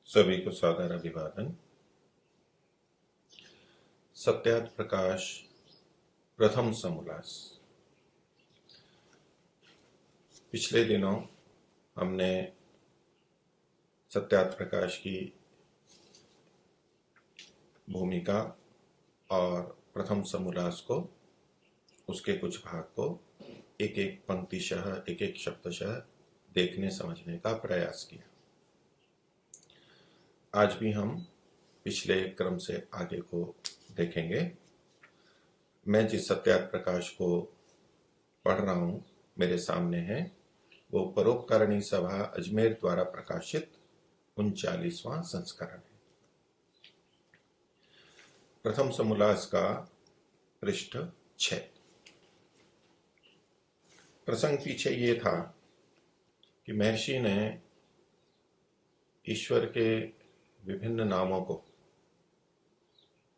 सभी को सादर अभिवादन। सत्यार्थ प्रकाश प्रथम समोल्लास। पिछले दिनों हमने सत्यार्थ प्रकाश की भूमिका और प्रथम समोल्लास को, उसके कुछ भाग को एक एक पंक्तिशः, एक एक शब्दशः देखने समझने का प्रयास किया। आज भी हम पिछले क्रम से आगे को देखेंगे। मैं जिस सत्यार्थ प्रकाश को पढ़ रहा हूं, मेरे सामने है, वो परोपकारिणी सभा अजमेर द्वारा प्रकाशित 39वां संस्करण है। प्रथम समोल्लास का पृष्ठ 6। प्रसंग पीछे ये था कि महर्षि ने ईश्वर के विभिन्न नामों को,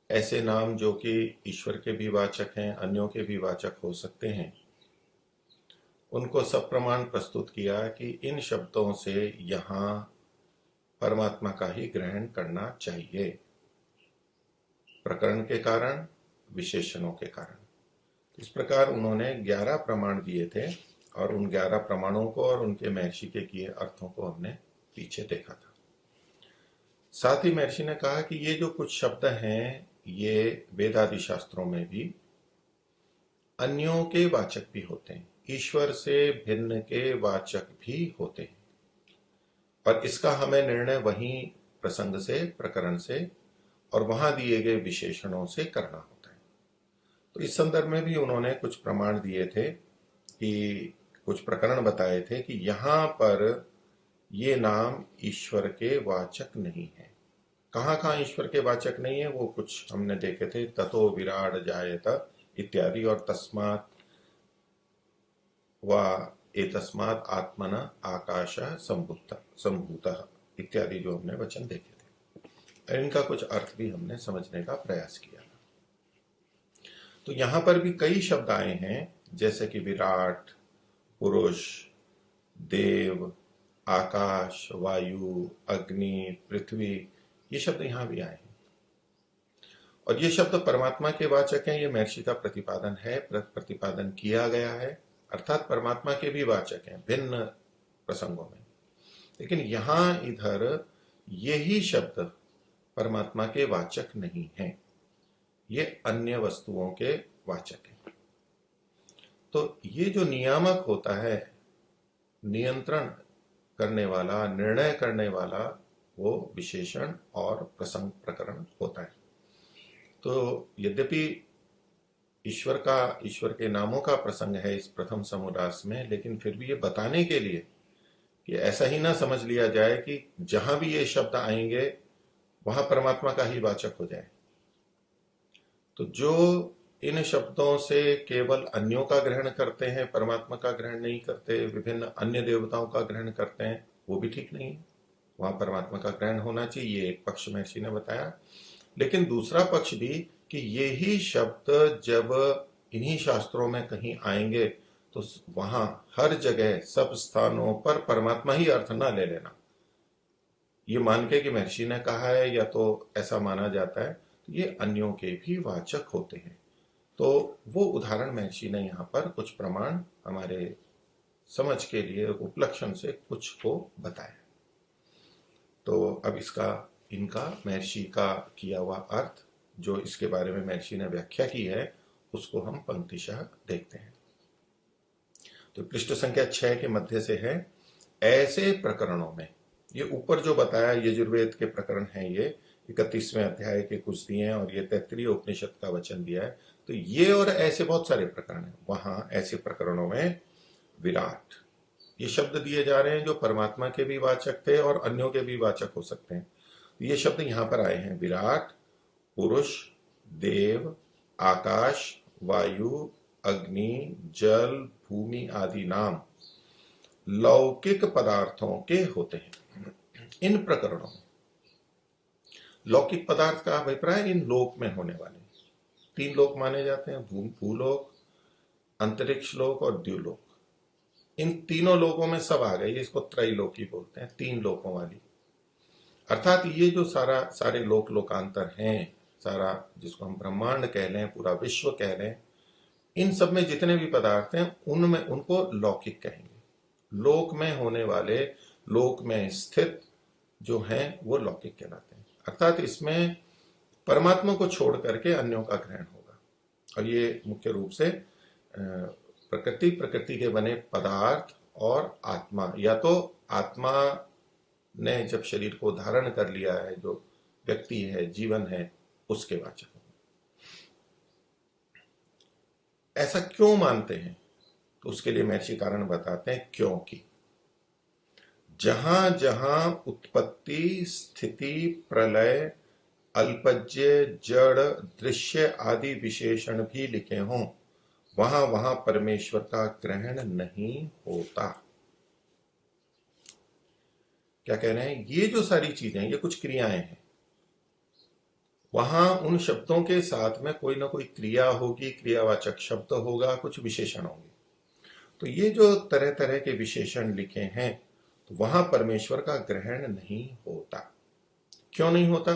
ऐसे नाम जो कि ईश्वर के भी वाचक हैं, अन्यों के भी वाचक हो सकते हैं, उनको सब प्रमाण प्रस्तुत किया कि इन शब्दों से यहां परमात्मा का ही ग्रहण करना चाहिए, प्रकरण के कारण, विशेषणों के कारण। इस प्रकार उन्होंने 11 प्रमाण दिए थे और उन 11 प्रमाणों को और उनके महर्षि के किए अर्थों को हमने पीछे देखा था। साथ ही महर्षि ने कहा कि ये जो कुछ शब्द हैं, ये वेदादि शास्त्रों में भी अन्यों के वाचक भी होते हैं, ईश्वर से भिन्न के वाचक भी होते हैं, और इसका हमें निर्णय वहीं प्रसंग से, प्रकरण से और वहां दिए गए विशेषणों से करना होता है। तो इस संदर्भ में भी उन्होंने कुछ प्रमाण दिए थे कि कुछ प्रकरण बताए थे कि यहां पर ये नाम ईश्वर के वाचक नहीं है। कहां कहां ईश्वर के वाचक नहीं है वो कुछ हमने देखे थे। ततो विराट जायत इत्यादि, और तस्मात् वा एतस्मात् आत्मन आकाश संभूतः इत्यादि जो हमने वचन देखे थे, इनका कुछ अर्थ भी हमने समझने का प्रयास किया। तो यहां पर भी कई शब्द आए हैं, जैसे कि विराट, पुरुष, देव, आकाश, वायु, अग्नि, पृथ्वी, ये शब्द यहां भी आए हैं। और ये शब्द परमात्मा के वाचक हैं, ये महर्षि का प्रतिपादन है, प्रतिपादन किया गया है, अर्थात परमात्मा के भी वाचक हैं भिन्न प्रसंगों में। लेकिन यहां इधर यही शब्द परमात्मा के वाचक नहीं है, ये अन्य वस्तुओं के वाचक हैं। तो ये जो नियामक होता है, नियंत्रण करने वाला, निर्णय करने वाला, वो विशेषण और प्रसंग प्रकरण होता है। तो यद्यपि ईश्वर के नामों का प्रसंग है इस प्रथम समोल्लास में, लेकिन फिर भी ये बताने के लिए कि ऐसा ही ना समझ लिया जाए कि जहां भी ये शब्द आएंगे वहां परमात्मा का ही वाचक हो जाए। तो जो इन शब्दों से केवल अन्यों का ग्रहण करते हैं, परमात्मा का ग्रहण नहीं करते, विभिन्न अन्य देवताओं का ग्रहण करते हैं, वो भी ठीक नहीं है। वहां परमात्मा का ग्रहण होना चाहिए, एक पक्ष महर्षि ने बताया। लेकिन दूसरा पक्ष भी कि ये ही शब्द जब इन्हीं शास्त्रों में कहीं आएंगे तो वहां हर जगह सब स्थानों पर परमात्मा ही अर्थ ना ले लेना, ये मान के कि महर्षि ने कहा है या तो ऐसा माना जाता है, तो ये अन्यों के भी वाचक होते हैं। तो वो उदाहरण महर्षि ने यहाँ पर कुछ प्रमाण हमारे समझ के लिए उपलक्षण से कुछ को बताया। तो अब इनका महर्षि का किया हुआ अर्थ, जो इसके बारे में महर्षि ने व्याख्या की है, उसको हम पंक्तिशः देखते हैं। तो पृष्ठ संख्या 6 के मध्य से है, ऐसे प्रकरणों में, ये ऊपर जो बताया यजुर्वेद के प्रकरण हैं, ये 31वें अध्याय के कुछ दिए हैं और ये 33 उपनिषद का वचन दिया है। तो ये और ऐसे बहुत सारे प्रकरण हैं। वहां ऐसे प्रकरणों में विराट ये शब्द दिए जा रहे हैं जो परमात्मा के भी वाचक थे और अन्यों के भी वाचक हो सकते हैं। ये शब्द यहां पर आए हैं, विराट, पुरुष, देव, आकाश, वायु, अग्नि, जल, भूमि आदि नाम लौकिक पदार्थों के होते हैं। इन प्रकरणों में लौकिक पदार्थ का अभिप्राय इन लोक में होने वाले 3 लोक माने जाते हैं, भूलोक, अंतरिक्ष लोक और द्युलोक। इन तीनों लोकों में सब आ गए, इसको त्रैलोकी बोलते हैं, 3 लोकों वाली। अर्थात ये जो सारे लोकांतर हैं, सारा जिसको हम ब्रह्मांड कह लें, पूरा विश्व कह लें, इन सब में जितने भी पदार्थ हैं उनमें उनको लौकिक कहेंगे। लोक में होने वाले, लोक में स्थित जो हैं वो लौकिक कहलाते हैं। अर्थात इसमें परमात्मा को छोड़ करके अन्यों का ग्रहण होगा। और ये मुख्य रूप से प्रकृति के बने पदार्थ और आत्मा, या तो आत्मा ने जब शरीर को धारण कर लिया है, जो व्यक्ति है, जीवन है, उसके वाचक होगा। ऐसा क्यों मानते हैं? तो उसके लिए महर्षि कारण बताते हैं, क्योंकि जहां जहां उत्पत्ति, स्थिति, प्रलय, अल्पज्य, जड़, दृश्य आदि विशेषण भी लिखे हों, वहां वहां परमेश्वर का ग्रहण नहीं होता। क्या कह रहे हैं? ये जो सारी चीजें, ये कुछ क्रियाएं हैं, वहां उन शब्दों के साथ में कोई ना कोई क्रिया होगी, क्रियावाचक शब्द होगा, कुछ विशेषण होंगे। तो ये जो तरह तरह के विशेषण लिखे हैं, तो वहां परमेश्वर का ग्रहण नहीं होता। क्यों नहीं होता?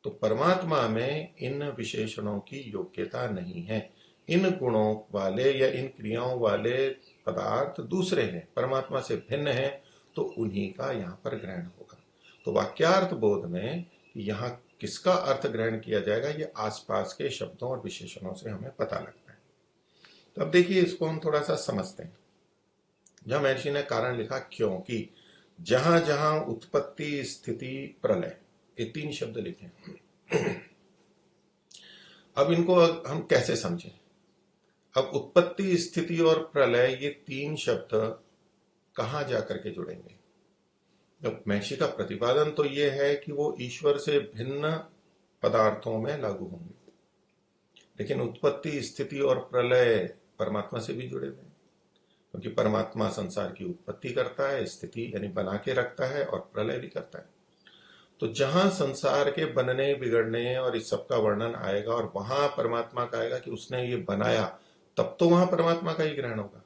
तो परमात्मा में इन विशेषणों की योग्यता नहीं है। इन गुणों वाले या इन क्रियाओं वाले पदार्थ दूसरे हैं, परमात्मा से भिन्न है, तो उन्हीं का यहां पर ग्रहण होगा। तो वाक्यार्थ बोध में यहां किसका अर्थ ग्रहण किया जाएगा, ये आसपास के शब्दों और विशेषणों से हमें पता लगता है। तो अब देखिए, इसको हम थोड़ा सा समझते हैं। जहां महर्षि ने कारण लिखा क्योंकि, जहां जहां उत्पत्ति, स्थिति, प्रलय, ये 3 शब्द लिखे। अब इनको हम कैसे समझें? अब उत्पत्ति, स्थिति और प्रलय, ये 3 शब्द कहां जाकर के जुड़ेंगे? जब महर्षि का प्रतिपादन तो ये है कि वो ईश्वर से भिन्न पदार्थों में लागू होंगे, लेकिन उत्पत्ति, स्थिति और प्रलय परमात्मा से भी जुड़े हुए हैं, क्योंकि परमात्मा संसार की उत्पत्ति करता है, स्थिति यानी बना के रखता है, और प्रलय भी करता है। तो जहां संसार के बनने, बिगड़ने और इस सब का वर्णन आएगा, और वहां परमात्मा का आएगा कि उसने ये बनाया, तब तो वहां परमात्मा का ही ग्रहण होगा।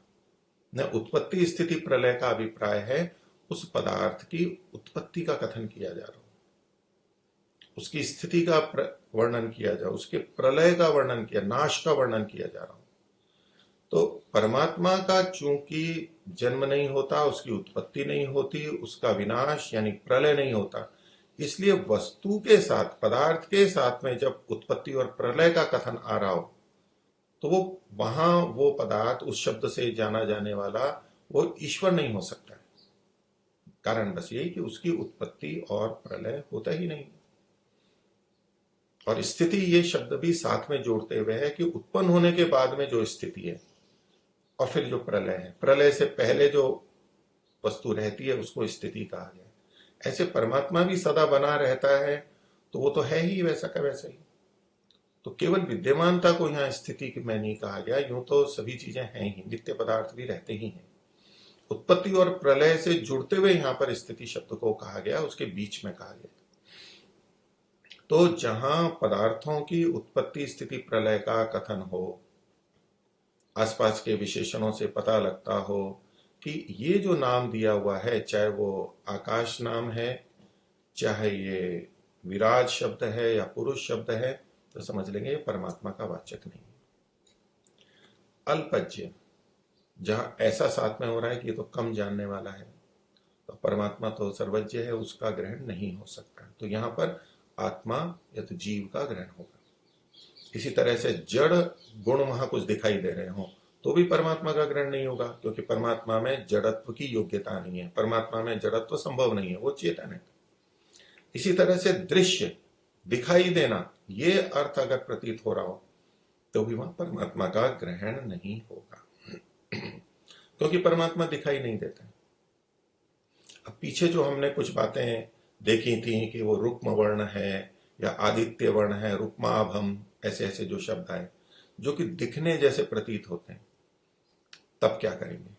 न उत्पत्ति, स्थिति, प्रलय का अभिप्राय है उस पदार्थ की उत्पत्ति का कथन किया जा रहा हो, उसकी स्थिति का वर्णन किया जा, उसके प्रलय का वर्णन किया, नाश का वर्णन किया जा रहा हो। तो परमात्मा का चूंकि जन्म नहीं होता, उसकी उत्पत्ति नहीं होती, उसका विनाश यानी प्रलय नहीं होता, इसलिए वस्तु के साथ, पदार्थ के साथ में जब उत्पत्ति और प्रलय का कथन आ रहा हो, तो वो वहां वो पदार्थ, उस शब्द से जाना जाने वाला, वो ईश्वर नहीं हो सकता है। कारण बस यही कि उसकी उत्पत्ति और प्रलय होता ही नहीं। और स्थिति, ये शब्द भी साथ में जोड़ते हुए है कि उत्पन्न होने के बाद में जो स्थिति है, और फिर जो प्रलय है, प्रलय से पहले जो वस्तु रहती है उसको स्थिति कहा गया। ऐसे परमात्मा भी सदा बना रहता है, तो वो तो है ही वैसा का वैसा ही। तो केवल विद्यमानता को यहाँ स्थिति में नहीं कहा गया, यूं तो सभी चीजें हैं ही, नित्य पदार्थ भी रहते ही हैं। उत्पत्ति और प्रलय से जुड़ते हुए यहां पर स्थिति शब्द को कहा गया, उसके बीच में कहा गया। तो जहां पदार्थों की उत्पत्ति, स्थिति, प्रलय का कथन हो, आसपास के विशेषणों से पता लगता हो कि ये जो नाम दिया हुआ है, चाहे वो आकाश नाम है, चाहे ये विराज शब्द है या पुरुष शब्द है, तो समझ लेंगे ये परमात्मा का वाचक नहीं। अल्पज्य, जहां ऐसा साथ में हो रहा है कि ये तो कम जानने वाला है, तो परमात्मा तो सर्वज्ञ है, उसका ग्रहण नहीं हो सकता। तो यहां पर आत्मा या तो जीव का ग्रहण होगा। इसी तरह से जड़ गुण वहां कुछ दिखाई दे रहे हो, तो भी परमात्मा का ग्रहण नहीं होगा, क्योंकि परमात्मा में जड़त्व की योग्यता नहीं है, परमात्मा में जड़त्व संभव नहीं है, वो चेतन है। इसी तरह से दृश्य, दिखाई देना, ये अर्थ अगर प्रतीत हो रहा हो, तो भी वहां परमात्मा का ग्रहण नहीं होगा, क्योंकि परमात्मा दिखाई नहीं देता। अब पीछे जो हमने कुछ बातें देखी थी कि वो रुक्म वर्ण है या आदित्य वर्ण है, रुक्माभम, ऐसे ऐसे जो शब्द आए जो कि दिखने जैसे प्रतीत होते हैं, तब क्या करेंगे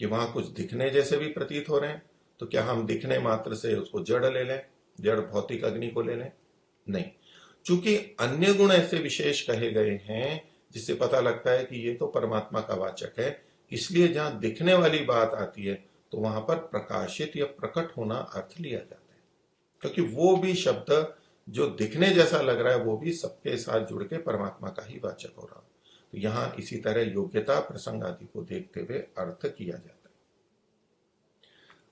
कि वहां कुछ दिखने जैसे भी प्रतीत हो रहे हैं, तो क्या हम दिखने मात्र से उसको जड़ ले लें, जड़ भौतिक अग्नि को ले लें? नहीं, चूंकि अन्य गुण ऐसे विशेष कहे गए हैं जिससे पता लगता है कि ये तो परमात्मा का वाचक है, इसलिए जहां दिखने वाली बात आती है तो वहां पर प्रकाशित या प्रकट होना अर्थ लिया जाता है। क्योंकि वो भी शब्द जो दिखने जैसा लग रहा है वो भी सबके साथ जुड़ के परमात्मा का ही वाचक हो रहा है। तो यहां इसी तरह योग्यता प्रसंग आदि को देखते हुए अर्थ किया जाता है।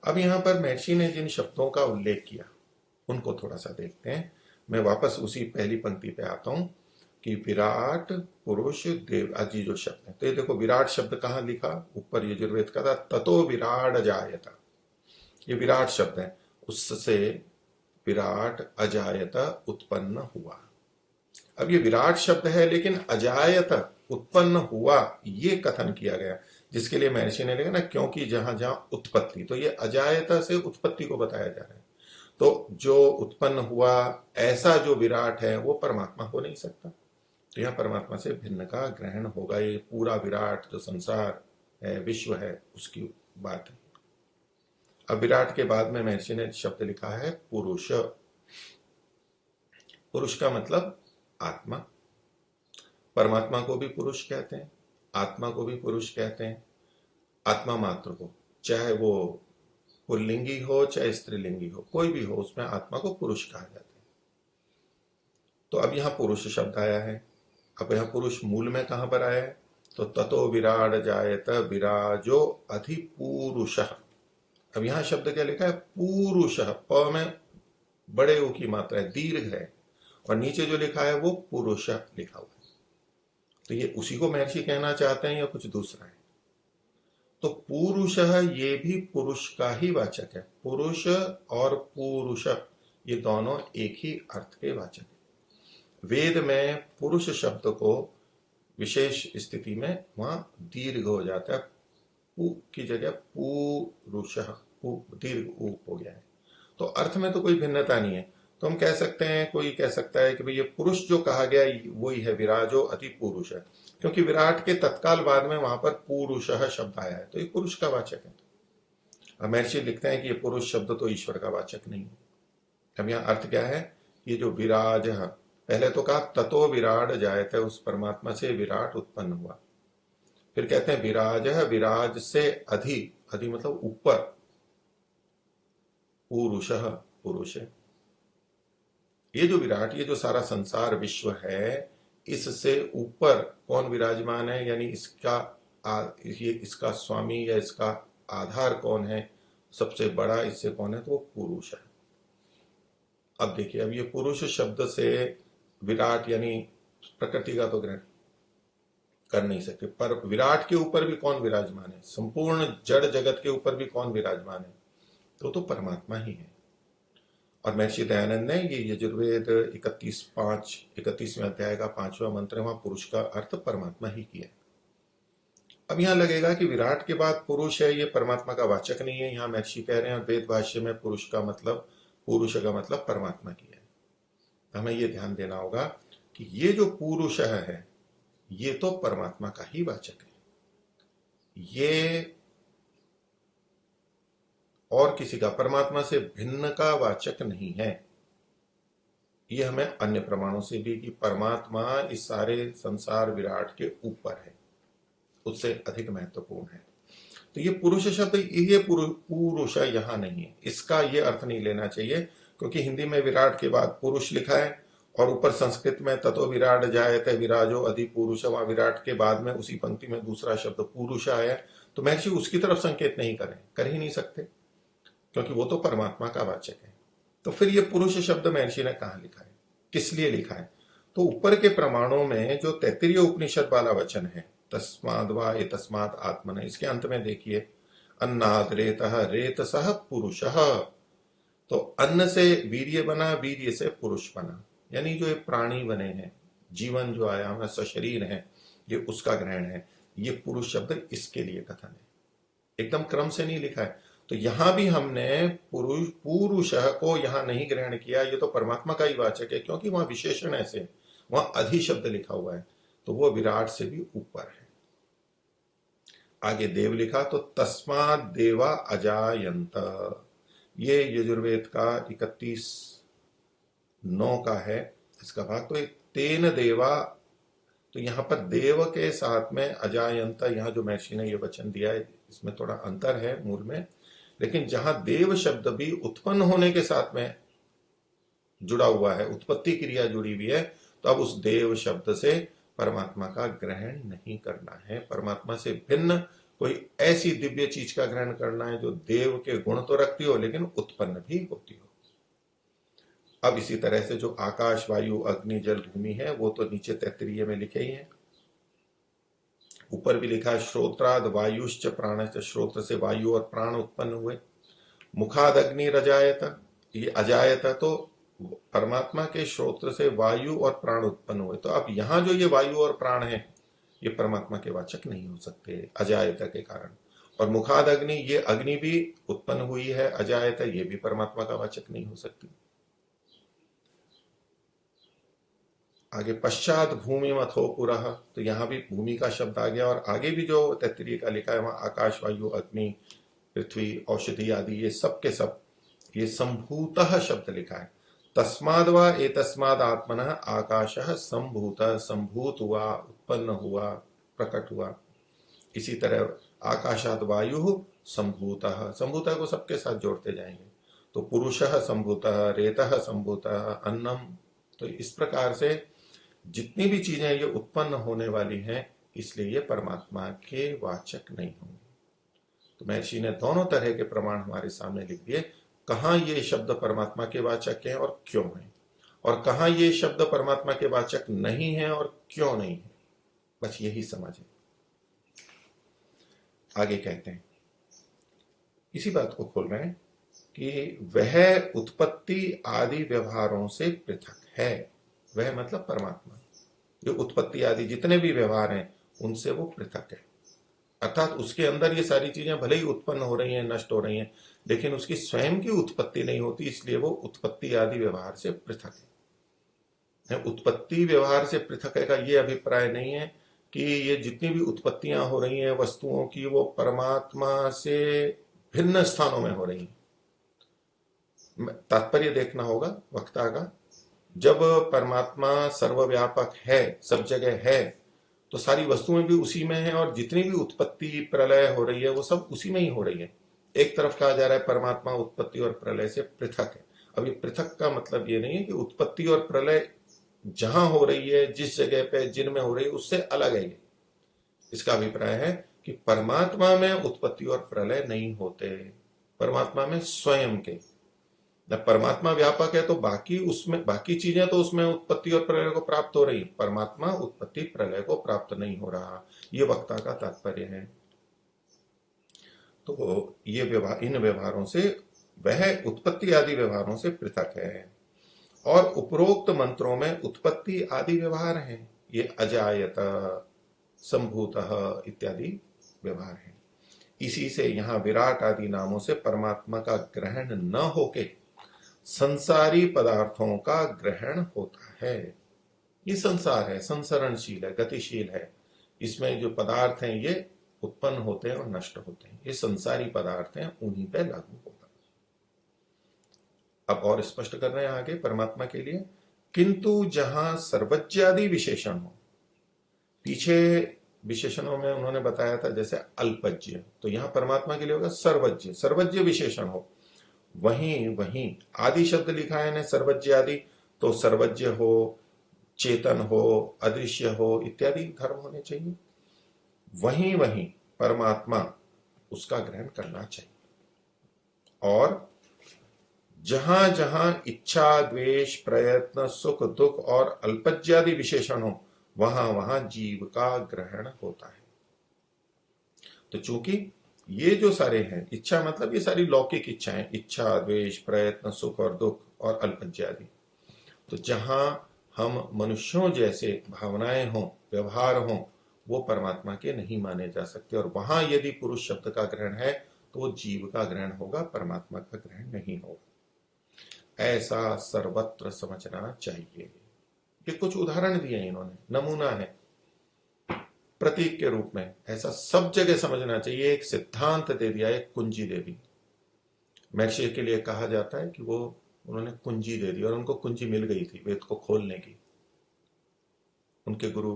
अब यहां पर महर्षि ने जिन शब्दों का उल्लेख किया उनको थोड़ा सा देखते हैं। मैं वापस उसी पहली पंक्ति पे आता हूं कि विराट पुरुष देव आदि जो शब्द है। तो ये देखो विराट शब्द कहां लिखा, ऊपर यजुर्वेद का था ततो विराट जायता, ये विराट शब्द है, उससे विराट अजायत उत्पन्न हुआ। अब ये विराट शब्द है लेकिन अजायत उत्पन्न हुआ ये कथन किया गया, जिसके लिए महर्षि ने लिखा ना क्योंकि जहां जहां उत्पत्ति, तो ये अजायत से उत्पत्ति को बताया जा रहा है। तो जो उत्पन्न हुआ ऐसा जो विराट है वो परमात्मा हो नहीं सकता, तो यह परमात्मा से भिन्न का ग्रहण होगा। ये पूरा विराट जो संसार है विश्व है उसकी बात है। अब विराट के बाद में महर्षि ने शब्द लिखा है पुरुष। पुरुष का मतलब आत्मा, परमात्मा को भी पुरुष कहते हैं, आत्मा को भी पुरुष कहते हैं। आत्मा मात्र को, चाहे वो पुल्लिंगी हो चाहे स्त्रीलिंगी हो, कोई भी हो, उसमें आत्मा को पुरुष कहा जाता है। तो अब यहां पुरुष शब्द आया है। अब यहां पुरुष मूल में कहां पर आया है, तो ततो विराट जायत विराजो अधिपुरुष। अब यहां शब्द क्या लिखा है, पुरुष, प में बड़े ऊ की मात्रा है, दीर्घ है, और नीचे जो लिखा है वो पुरुष लिखा हुआ है। तो ये उसी को महर्षि कहना चाहते हैं या कुछ दूसरा है। तो पुरुष ये भी पुरुष का ही वाचक है। पुरुष और पुरुष ये दोनों एक ही अर्थ के वाचक है। वेद में पुरुष शब्द को विशेष स्थिति में वहां दीर्घ हो जाता है, पु की जगह पुरुष, दीर्घ ऊ हो गया है। तो अर्थ में तो कोई भिन्नता नहीं है। तो हम कह सकते हैं, कोई कह सकता है कि भाई ये पुरुष जो कहा गया वही है विराजो अति पुरुष है, क्योंकि विराट के तत्काल बाद में वहां पर पुरुष शब्द आया है, तो ये पुरुष का वाचक है। अब महर्षि लिखते हैं कि ये पुरुष शब्द तो ईश्वर का वाचक नहीं है। अब यहाँ अर्थ क्या है, ये जो विराज, पहले तो कहा ततो विराट जायते, उस परमात्मा से विराट उत्पन्न हुआ। फिर कहते हैं विराज, विराज से अधि, अधि मतलब ऊपर, पुरुष पुरुष है। ये जो विराट, ये जो सारा संसार विश्व है, इससे ऊपर कौन विराजमान है, यानी ये इसका स्वामी या इसका आधार कौन है, सबसे बड़ा इससे कौन है, तो वो पुरुष है। अब देखिए, अब ये पुरुष शब्द से विराट यानी प्रकृति का तो ग्रहण कर नहीं सकते, पर विराट के ऊपर भी कौन विराजमान है, संपूर्ण जड़ जगत के ऊपर भी कौन विराजमान है, तो परमात्मा ही है। और महर्षि दयानंद ने ये यजुर्वेद 31वें अध्याय का 5वां मंत्र, वहां पुरुष का अर्थ परमात्मा ही किया। अब यहां लगेगा कि विराट के बाद पुरुष है, ये परमात्मा का वाचक नहीं है। यहां महर्षि कह रहे हैं वेद भाष्य में पुरुष का मतलब, पुरुष का मतलब परमात्मा की है। हमें ये ध्यान देना होगा कि ये जो पुरुष है ये तो परमात्मा का ही वाचक है, ये और किसी का, परमात्मा से भिन्न का वाचक नहीं है। ये हमें अन्य प्रमाणों से भी कि परमात्मा इस सारे संसार विराट के ऊपर है, उससे अधिक महत्वपूर्ण है। तो ये पुरुष शब्द, ये पुरुष यहां नहीं है, इसका ये अर्थ नहीं लेना चाहिए, क्योंकि हिंदी में विराट के बाद पुरुष लिखा है और ऊपर संस्कृत में ततो विराट जायते विराजो अधि पुरुष, वहां विराट के बाद में उसी पंक्ति में दूसरा शब्द पुरुष आया, तो महर्षि उसकी तरफ संकेत नहीं कर ही नहीं सकते, क्योंकि वो तो परमात्मा का वाचक है। तो फिर ये पुरुष शब्द महर्षि ने कहां लिखा है, किस लिए लिखा है, तो ऊपर के प्रमाणों में जो तैत्तिरीय उपनिषद वाला वचन है, तस्माद् वा एतस्मात् आत्मन, इसके अंत में देखिए अन्नाद रेतः रेतसः पुरुषः, तो अन्न से वीर्य बना, वीर्य से पुरुष बना, यानी जो ये प्राणी बने हैं, जीवन जो आया है, सशरीर है, ये उसका ग्रहण है। ये पुरुष शब्द इसके लिए कथन है, एकदम क्रम से नहीं लिखा है। तो यहां भी हमने पुरुष को यहां नहीं ग्रहण किया, ये तो परमात्मा का ही वाचक है, क्योंकि वहां विशेषण ऐसे, वहां अधि शब्द लिखा हुआ है, तो वो विराट से भी ऊपर है। आगे देव लिखा, तो तस्मात् देवा अजायंत, ये यजुर्वेद का 31:9 का है इसका भाग। तो तेन देवा, तो यहां पर देव के साथ में अजायंत, यहां जो महर्षि ने ये वचन दिया है इसमें थोड़ा अंतर है मूल में, लेकिन जहां देव शब्द भी उत्पन्न होने के साथ में जुड़ा हुआ है, उत्पत्ति क्रिया जुड़ी हुई है, तो अब उस देव शब्द से परमात्मा का ग्रहण नहीं करना है। परमात्मा से भिन्न कोई ऐसी दिव्य चीज का ग्रहण करना है जो देव के गुण तो रखती हो लेकिन उत्पन्न भी होती हो। अब इसी तरह से जो आकाश, वायु, अग्नि, जल, भूमि है वो तो नीचे तैत्तिरीय में लिखे ही है। ऊपर भी लिखा है श्रोत्राद वायुश्च प्राणश्च, श्रोत्र से वायु और प्राण उत्पन्न हुए। मुखाद अग्नि रजायत, ये अजायत, तो परमात्मा के श्रोत्र से वायु और प्राण उत्पन्न हुए। तो अब यहां जो ये वायु और प्राण है ये परमात्मा के वाचक नहीं हो सकते अजायत के कारण। और मुखाद अग्नि, ये अग्नि भी उत्पन्न हुई है अजायत, ये भी परमात्मा का वाचक नहीं हो सकती। आगे पश्चात भूमि मथो पुरः, तो यहां भी भूमि का शब्द आ गया। और आगे भी जो तैत्तिरीय का लिखा है वहां आकाश, वायु, अग्नि, पृथ्वी, औषधि आदि ये सब के सब ये संभूतः शब्द लिखा है। तस्माद व एतस्माद आत्मनः आकाशः संभूतः, संभूत हुआ, उत्पन्न हुआ, प्रकट हुआ। इसी तरह आकाशाद वायु संभूतः, संभूतः को सबके साथ जोड़ते जाएंगे। तो पुरुषः संभूतः, रेतः संभूतः, अन्नम। तो इस प्रकार से जितनी भी चीजें ये उत्पन्न होने वाली हैं, इसलिए ये परमात्मा के वाचक नहीं होंगे। तो महर्षि ने दोनों तरह के प्रमाण हमारे सामने लिख दिए, कहां ये शब्द परमात्मा के वाचक हैं और क्यों हैं, और कहां ये शब्द परमात्मा के वाचक नहीं है और क्यों नहीं है। बस यही समझ है। आगे कहते हैं, इसी बात को खोल रहे हैं कि वह उत्पत्ति आदि व्यवहारों से पृथक है। वह मतलब परमात्मा, जो उत्पत्ति आदि जितने भी व्यवहार हैं उनसे वो पृथक है। अर्थात उसके अंदर ये सारी चीजें भले ही उत्पन्न हो रही हैं, नष्ट हो रही हैं, लेकिन उसकी स्वयं की उत्पत्ति नहीं होती, इसलिए वो उत्पत्ति आदि व्यवहार से पृथक है। उत्पत्ति व्यवहार से पृथक है का ये अभिप्राय नहीं है कि ये जितनी भी उत्पत्तियां हो रही हैं वस्तुओं की, वो परमात्मा से भिन्न स्थानों में हो रही हैं। तात्पर्य देखना होगा वक्ता का। जब परमात्मा सर्वव्यापक है, सब जगह है, तो सारी वस्तुएं भी उसी में हैं, और जितनी भी उत्पत्ति प्रलय हो रही है वो सब उसी में ही हो रही है। एक तरफ कहा जा रहा है परमात्मा उत्पत्ति और प्रलय से पृथक है। अब ये पृथक का मतलब ये नहीं है कि उत्पत्ति और प्रलय जहां हो रही है, जिस जगह पे जिनमें हो रही है, उससे अलग है ये। इसका अभिप्राय है कि परमात्मा में उत्पत्ति और प्रलय नहीं होते, परमात्मा में स्वयं के। जब परमात्मा व्यापक है तो बाकी उसमें, बाकी चीजें तो उसमें उत्पत्ति और प्रलय को प्राप्त हो रही है, परमात्मा उत्पत्ति प्रलय को प्राप्त नहीं हो रहा। ये वक्ता का तात्पर्य है। तो ये व्यवहार, इन व्यवहारों से वह उत्पत्ति आदि व्यवहारों से पृथक है। और उपरोक्त मंत्रों में उत्पत्ति आदि व्यवहार हैं, ये अजायत, संभूतः इत्यादि व्यवहार है। इसी से यहां विराट आदि नामों से परमात्मा का ग्रहण न होके संसारी पदार्थों का ग्रहण होता है। ये संसार है, संसरणशील है, गतिशील है। इसमें जो पदार्थ हैं ये उत्पन्न होते हैं और नष्ट होते हैं, ये संसारी पदार्थ हैं, उन्हीं पे लागू होगा। अब और स्पष्ट कर रहे हैं आगे परमात्मा के लिए, किंतु जहां सर्वज्ञादि विशेषण हो, पीछे विशेषणों में उन्होंने बताया था जैसे अल्पज्ञ, तो यहां परमात्मा के लिए होगा सर्वज्ञ, सर्वज्ञ विशेषण हो। वहीं वहीं आदि शब्द लिखा है ना, सर्वज्ञ आदि, तो सर्वज्ञ हो, चेतन हो, अदृश्य हो इत्यादि धर्म होने चाहिए। वहीं वहीं परमात्मा उसका ग्रहण करना चाहिए। और जहां जहां इच्छा, द्वेष, प्रयत्न, सुख, दुख और अल्पज्ञादि विशेषण हो, वहां वहां जीव का ग्रहण होता है। तो चूंकि ये जो सारे हैं, इच्छा मतलब ये सारी लौकिक इच्छाएं, इच्छा, द्वेष, प्रयत्न, सुख और दुख और अल्पज्ञादि, तो जहां हम मनुष्यों जैसे भावनाएं हों, व्यवहार हों, वो परमात्मा के नहीं माने जा सकते। और वहां यदि पुरुष शब्द का ग्रहण है तो वो जीव का ग्रहण होगा, परमात्मा का ग्रहण नहीं होगा। ऐसा सर्वत्र समझना चाहिए। ये कुछ उदाहरण दिए इन्होंने, नमूना है, प्रतीक के रूप में। ऐसा सब जगह समझना चाहिए। एक सिद्धांत दे दिया, एक कुंजी दे दी। महर्षि के लिए कहा जाता है कि वो, उन्होंने कुंजी दे दी, और उनको कुंजी मिल गई थी वेद को खोलने की। उनके गुरु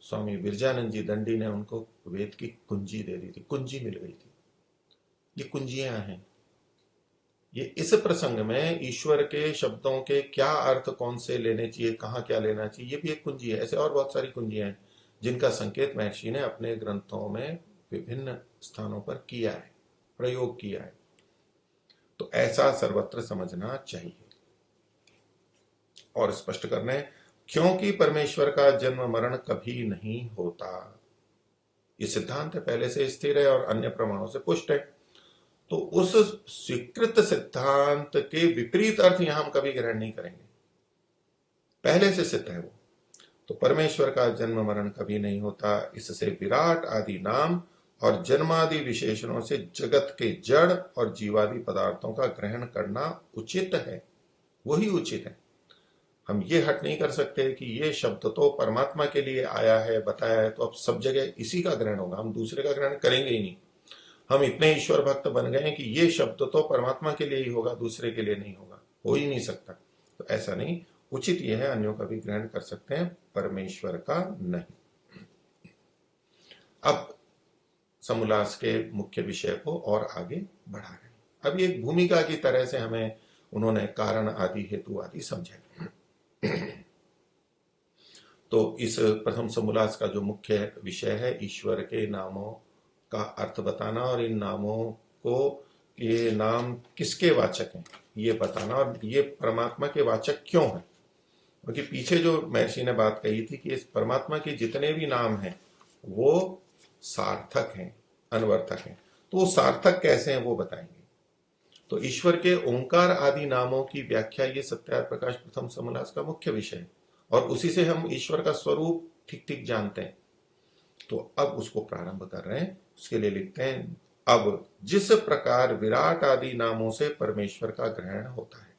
स्वामी विरजानंद जी दंडी ने उनको वेद की कुंजी दे दी थी, कुंजी मिल गई थी। ये कुंजियां हैं। ये इस प्रसंग में ईश्वर के शब्दों के क्या अर्थ कौन से लेने चाहिए, कहाँ क्या लेना चाहिए, ये भी एक कुंजी है। ऐसे और बहुत सारी कुंजियां हैं जिनका संकेत महर्षि ने अपने ग्रंथों में विभिन्न स्थानों पर किया है, प्रयोग किया है। तो ऐसा सर्वत्र समझना चाहिए। और स्पष्ट करने, क्योंकि परमेश्वर का जन्म मरण कभी नहीं होता, ये सिद्धांत पहले से स्थिर है और अन्य प्रमाणों से पुष्ट है। तो उस स्वीकृत सिद्धांत के विपरीत अर्थ यहां हम कभी ग्रहण नहीं करेंगे, पहले से सिद्ध है वो। तो परमेश्वर का जन्म मरण कभी नहीं होता, इससे विराट आदि नाम और जन्मादि विशेषणों से जगत के जड़ और जीवादि पदार्थों का ग्रहण करना उचित है, वही उचित है। हम ये हट नहीं कर सकते कि ये शब्द तो परमात्मा के लिए आया है, बताया है, तो अब सब जगह इसी का ग्रहण होगा, हम दूसरे का ग्रहण करेंगे ही नहीं। हम इतने ईश्वर भक्त बन गए कि ये शब्द तो परमात्मा के लिए ही होगा, दूसरे के लिए नहीं होगा, हो ही नहीं सकता। तो ऐसा नहीं, उचित यह है अन्यों का भी ग्रहण कर सकते हैं, परमेश्वर का नहीं। अब समोल्लास के मुख्य विषय को और आगे बढ़ा रहे हैं। अब ये भूमिका की तरह से हमें उन्होंने कारण आदि हेतु आदि समझाया। तो इस प्रथम समोल्लास का जो मुख्य विषय है, ईश्वर के नामों का अर्थ बताना और इन नामों को, ये नाम किसके वाचक हैं ये बताना, और ये परमात्मा के वाचक क्यों हैं। क्योंकि पीछे जो महर्षि ने बात कही थी कि इस परमात्मा के जितने भी नाम हैं वो सार्थक हैं, अनवर्थक हैं। तो वो सार्थक कैसे हैं वो बताएंगे। तो ईश्वर के ओंकार आदि नामों की व्याख्या ये सत्यार्थ प्रकाश प्रथम समोल्लास का मुख्य विषय है, और उसी से हम ईश्वर का स्वरूप ठीक ठीक जानते हैं। तो अब उसको प्रारंभ कर रहे हैं। उसके लिए लिखते हैं, अब जिस प्रकार विराट आदि नामों से परमेश्वर का ग्रहण होता है,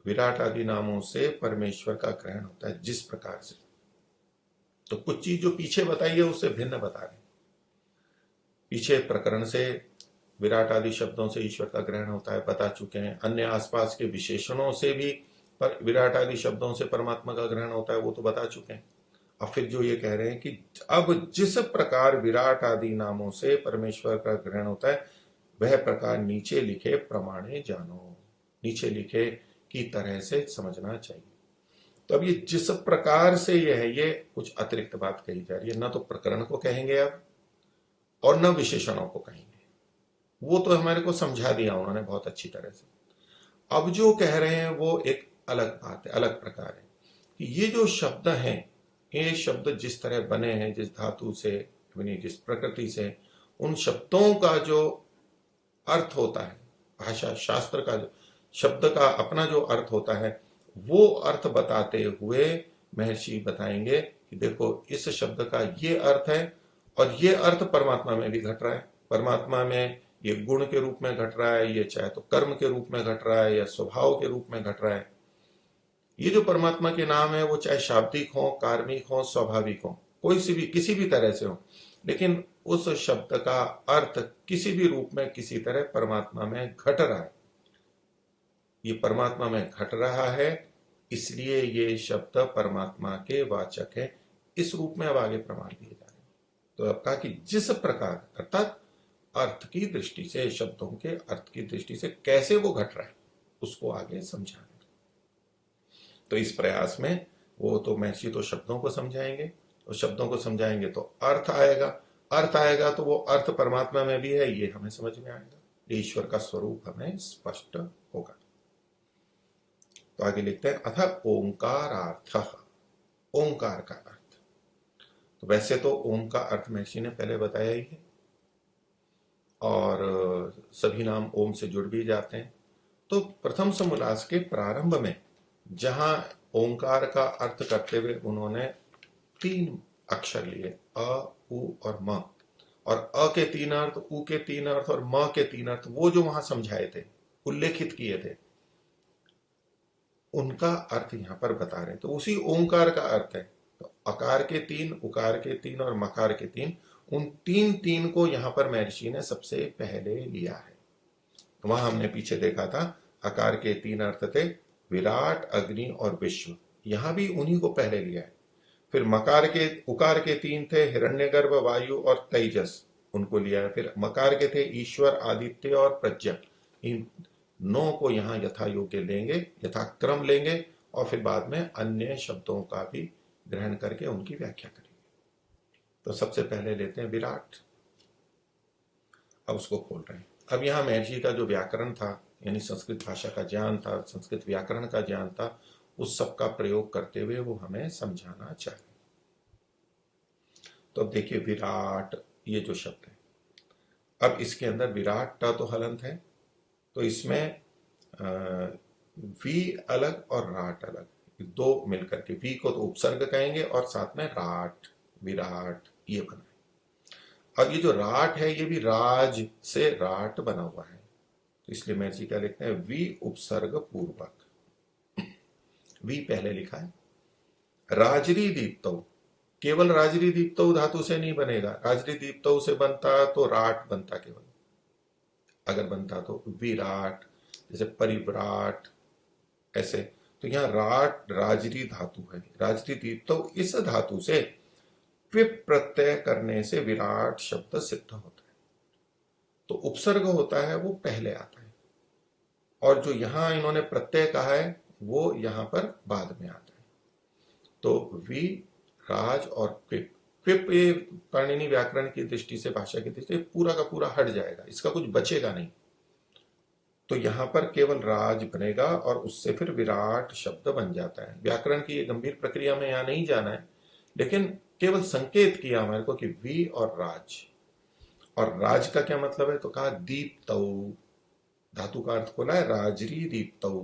विराट आदि नामों से परमेश्वर का ग्रहण होता है जिस प्रकार से, तो कुछ चीज जो पीछे बताई है उससे भिन्न बता रहे हैं। पीछे प्रकरण से विराट आदि शब्दों से ईश्वर का ग्रहण होता है बता चुके हैं, अन्य आसपास के विशेषणों से भी पर विराट आदि शब्दों से परमात्मा का ग्रहण होता है वो तो बता चुके हैं। अब फिर जो ये कह रहे हैं कि अब जिस प्रकार विराट आदि नामों से परमेश्वर का ग्रहण होता है वह प्रकार नीचे लिखे प्रमाणे जानो, नीचे लिखे की तरह से समझना चाहिए। तो अब ये जिस प्रकार से ये है, ये कुछ अतिरिक्त बात कही जा रही है, न तो प्रकरण को कहेंगे अब और न विशेषणों को कहेंगे, वो तो हमारे को समझा दिया उन्होंने बहुत अच्छी तरह से। अब जो कह रहे हैं वो एक अलग बात है, अलग प्रकार है कि ये जो शब्द हैं, ये शब्द जिस तरह बने हैं, जिस धातु से, जिस प्रकृति से, उन शब्दों का जो अर्थ होता है, भाषा शास्त्र का जो शब्द का अपना जो अर्थ होता है, वो अर्थ बताते हुए महर्षि बताएंगे कि देखो इस शब्द का ये अर्थ है और ये अर्थ परमात्मा में भी घट रहा है। परमात्मा में ये गुण के रूप में घट रहा है, ये चाहे तो कर्म के रूप में घट रहा है या स्वभाव के रूप में घट रहा है। ये जो परमात्मा के नाम है वो चाहे शाब्दिक हो, कार्मिक हो, स्वाभाविक हो, कोई सी भी किसी भी तरह से हो, लेकिन उस शब्द का अर्थ किसी भी रूप में किसी तरह परमात्मा में घट रहा है। ये परमात्मा में घट रहा है, इसलिए ये शब्द परमात्मा के वाचक है। इस रूप में अब आगे प्रमाण दिए जा रहे हैं। तो अब कहा कि जिस प्रकार, अर्थात अर्थ की दृष्टि से, शब्दों के अर्थ की दृष्टि से कैसे वो घट रहा है उसको आगे समझाना। तो इस प्रयास में वो तो महर्षि तो शब्दों को समझाएंगे, और शब्दों को समझाएंगे तो अर्थ आएगा, अर्थ आएगा तो वो अर्थ परमात्मा में भी है ये हमें समझ में आएगा, ईश्वर का स्वरूप हमें स्पष्ट होगा। तो आगे लिखते हैं, अथ ओंकारार्थ, ओंकार का अर्थ। तो वैसे तो ओम का अर्थ महर्षि ने पहले बताया ही है, और सभी नाम ओम से जुड़ भी जाते हैं। तो प्रथम समोल्लास के प्रारंभ में जहां ओंकार का अर्थ करते हुए उन्होंने 3 अक्षर लिए, अ, उ और म, और अ के 3 अर्थ, उ के 3 अर्थ और म के 3 अर्थ, वो जो वहां समझाए थे, उल्लेखित किए थे, उनका अर्थ यहां पर बता रहे हैं। तो उसी ओंकार का अर्थ है। तो अकार के 3, उकार के 3 और मकार के 3, उन 3 को यहां पर महर्षि ने सबसे पहले लिया है। तो वहां हमने पीछे देखा था, अकार के 3 अर्थ थे विराट, अग्नि और विश्व, यहां भी उन्हीं को पहले लिया है। फिर मकार के, उकार के 3 थे हिरण्यगर्भ, वायु और तेजस, उनको लिया है। फिर मकार के थे ईश्वर, आदित्य और प्रज्ञा, इन नो को यहां यथा योग्य लेंगे, यथाक्रम लेंगे और फिर बाद में अन्य शब्दों का भी ग्रहण करके उनकी व्याख्या करेंगे। तो सबसे पहले लेते हैं विराट। अब उसको खोल रहे हैं। अब यहां महर्षि का जो व्याकरण था, यानी संस्कृत भाषा का ज्ञान था, संस्कृत व्याकरण का ज्ञान था, उस सब का प्रयोग करते हुए वो हमें समझाना चाहिए। तो अब देखिए विराट ये जो शब्द है, अब इसके अंदर विराट टा तो हलंत है, तो इसमें वी अलग और राट अलग, दो मिलकर के वी को तो उपसर्ग कहेंगे और साथ में राट, विराट ये बना है। और ये जो राट है ये भी राज से राट बना हुआ है, तो इसलिए महर्षि क्या लिखते हैं, वी उपसर्ग पूर्वक। वी पहले लिखा है। राजरी दीप्तो, केवल राजरी दीप्तो धातु से नहीं बनेगा, राजरी दीप्तो से बनता तो राट बनता केवल, अगर बनता तो विराट, जैसे परिव्राट ऐसे। तो यहां राट राजरी धातु है, राजरी दीप्तो इस धातु से क्विप प्रत्यय करने से विराट शब्द सिद्ध होता है। तो उपसर्ग होता है वो पहले आता है, और जो यहां इन्होंने प्रत्यय कहा है वो यहां पर बाद में आता है। तो वी राज और क्विप, क्विप ये पाणिनि व्याकरण की दृष्टि से, भाषा की दृष्टि से पूरा का पूरा हट जाएगा, इसका कुछ बचेगा नहीं। तो यहां पर केवल राज बनेगा और उससे फिर विराट शब्द बन जाता है। व्याकरण की ये गंभीर प्रक्रिया में यहां नहीं जाना है, लेकिन केवल संकेत किया हमारे को कि वी और राज। और राज का क्या मतलब है, तो कहा दीप्तऊ, धातु का अर्थ खोला है राजरी दीप्तऊ।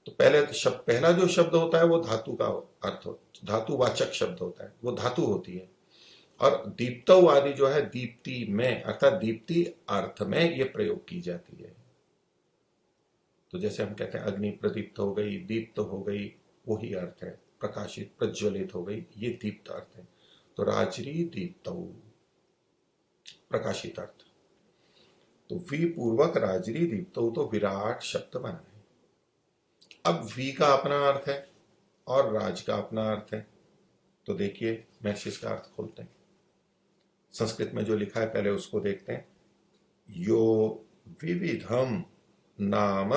तो पहले शब्द, पहला जो शब्द होता है वो धातु का अर्थ हो, धातुवाचक शब्द होता है, वो धातु होती है। और दीप्तऊ आदि जो है दीप्ति में, अर्थात दीप्ति अर्थ में ये प्रयोग की जाती है। तो जैसे हम कहते हैं अग्नि प्रदीप्त हो गई, दीप्त हो गई, वही अर्थ है। प्रकाशित, प्रज्वलित हो गई, ये दीप्त अर्थ है। तो राजरी दीप्तऊ प्रकाशित अर्थ। तो वी पूर्वक राजरी दीप्तऊ तो विराट शब्द बना है। अब वी का अपना अर्थ है और राज का अपना अर्थ है। तो देखिए महर्षि का अर्थ खोलते हैं। संस्कृत में जो लिखा है पहले उसको देखते हैं। यो विविधम नाम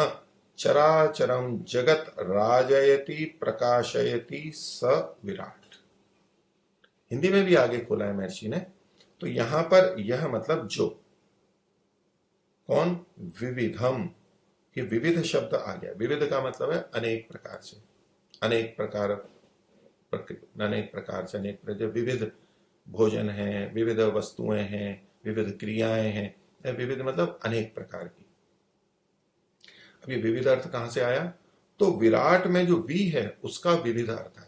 चराचरम जगत राजयति प्रकाशयति स विराट। हिंदी में भी आगे खोला है महर्षि ने। तो यहां पर यह मतलब जो, कौन, विविधम, ये विविध शब्द आ गया। विविध का मतलब है अनेक प्रकार से, अनेक प्रकार, अनेक प्रकार से, अनेक प्रकार, विविध भोजन है, विविध वस्तुएं हैं, विविध क्रियाएं हैं। विविध मतलब अनेक प्रकार की। अब ये विविध अर्थ कहां से आया, तो विराट में जो वी है उसका विविध अर्थ है।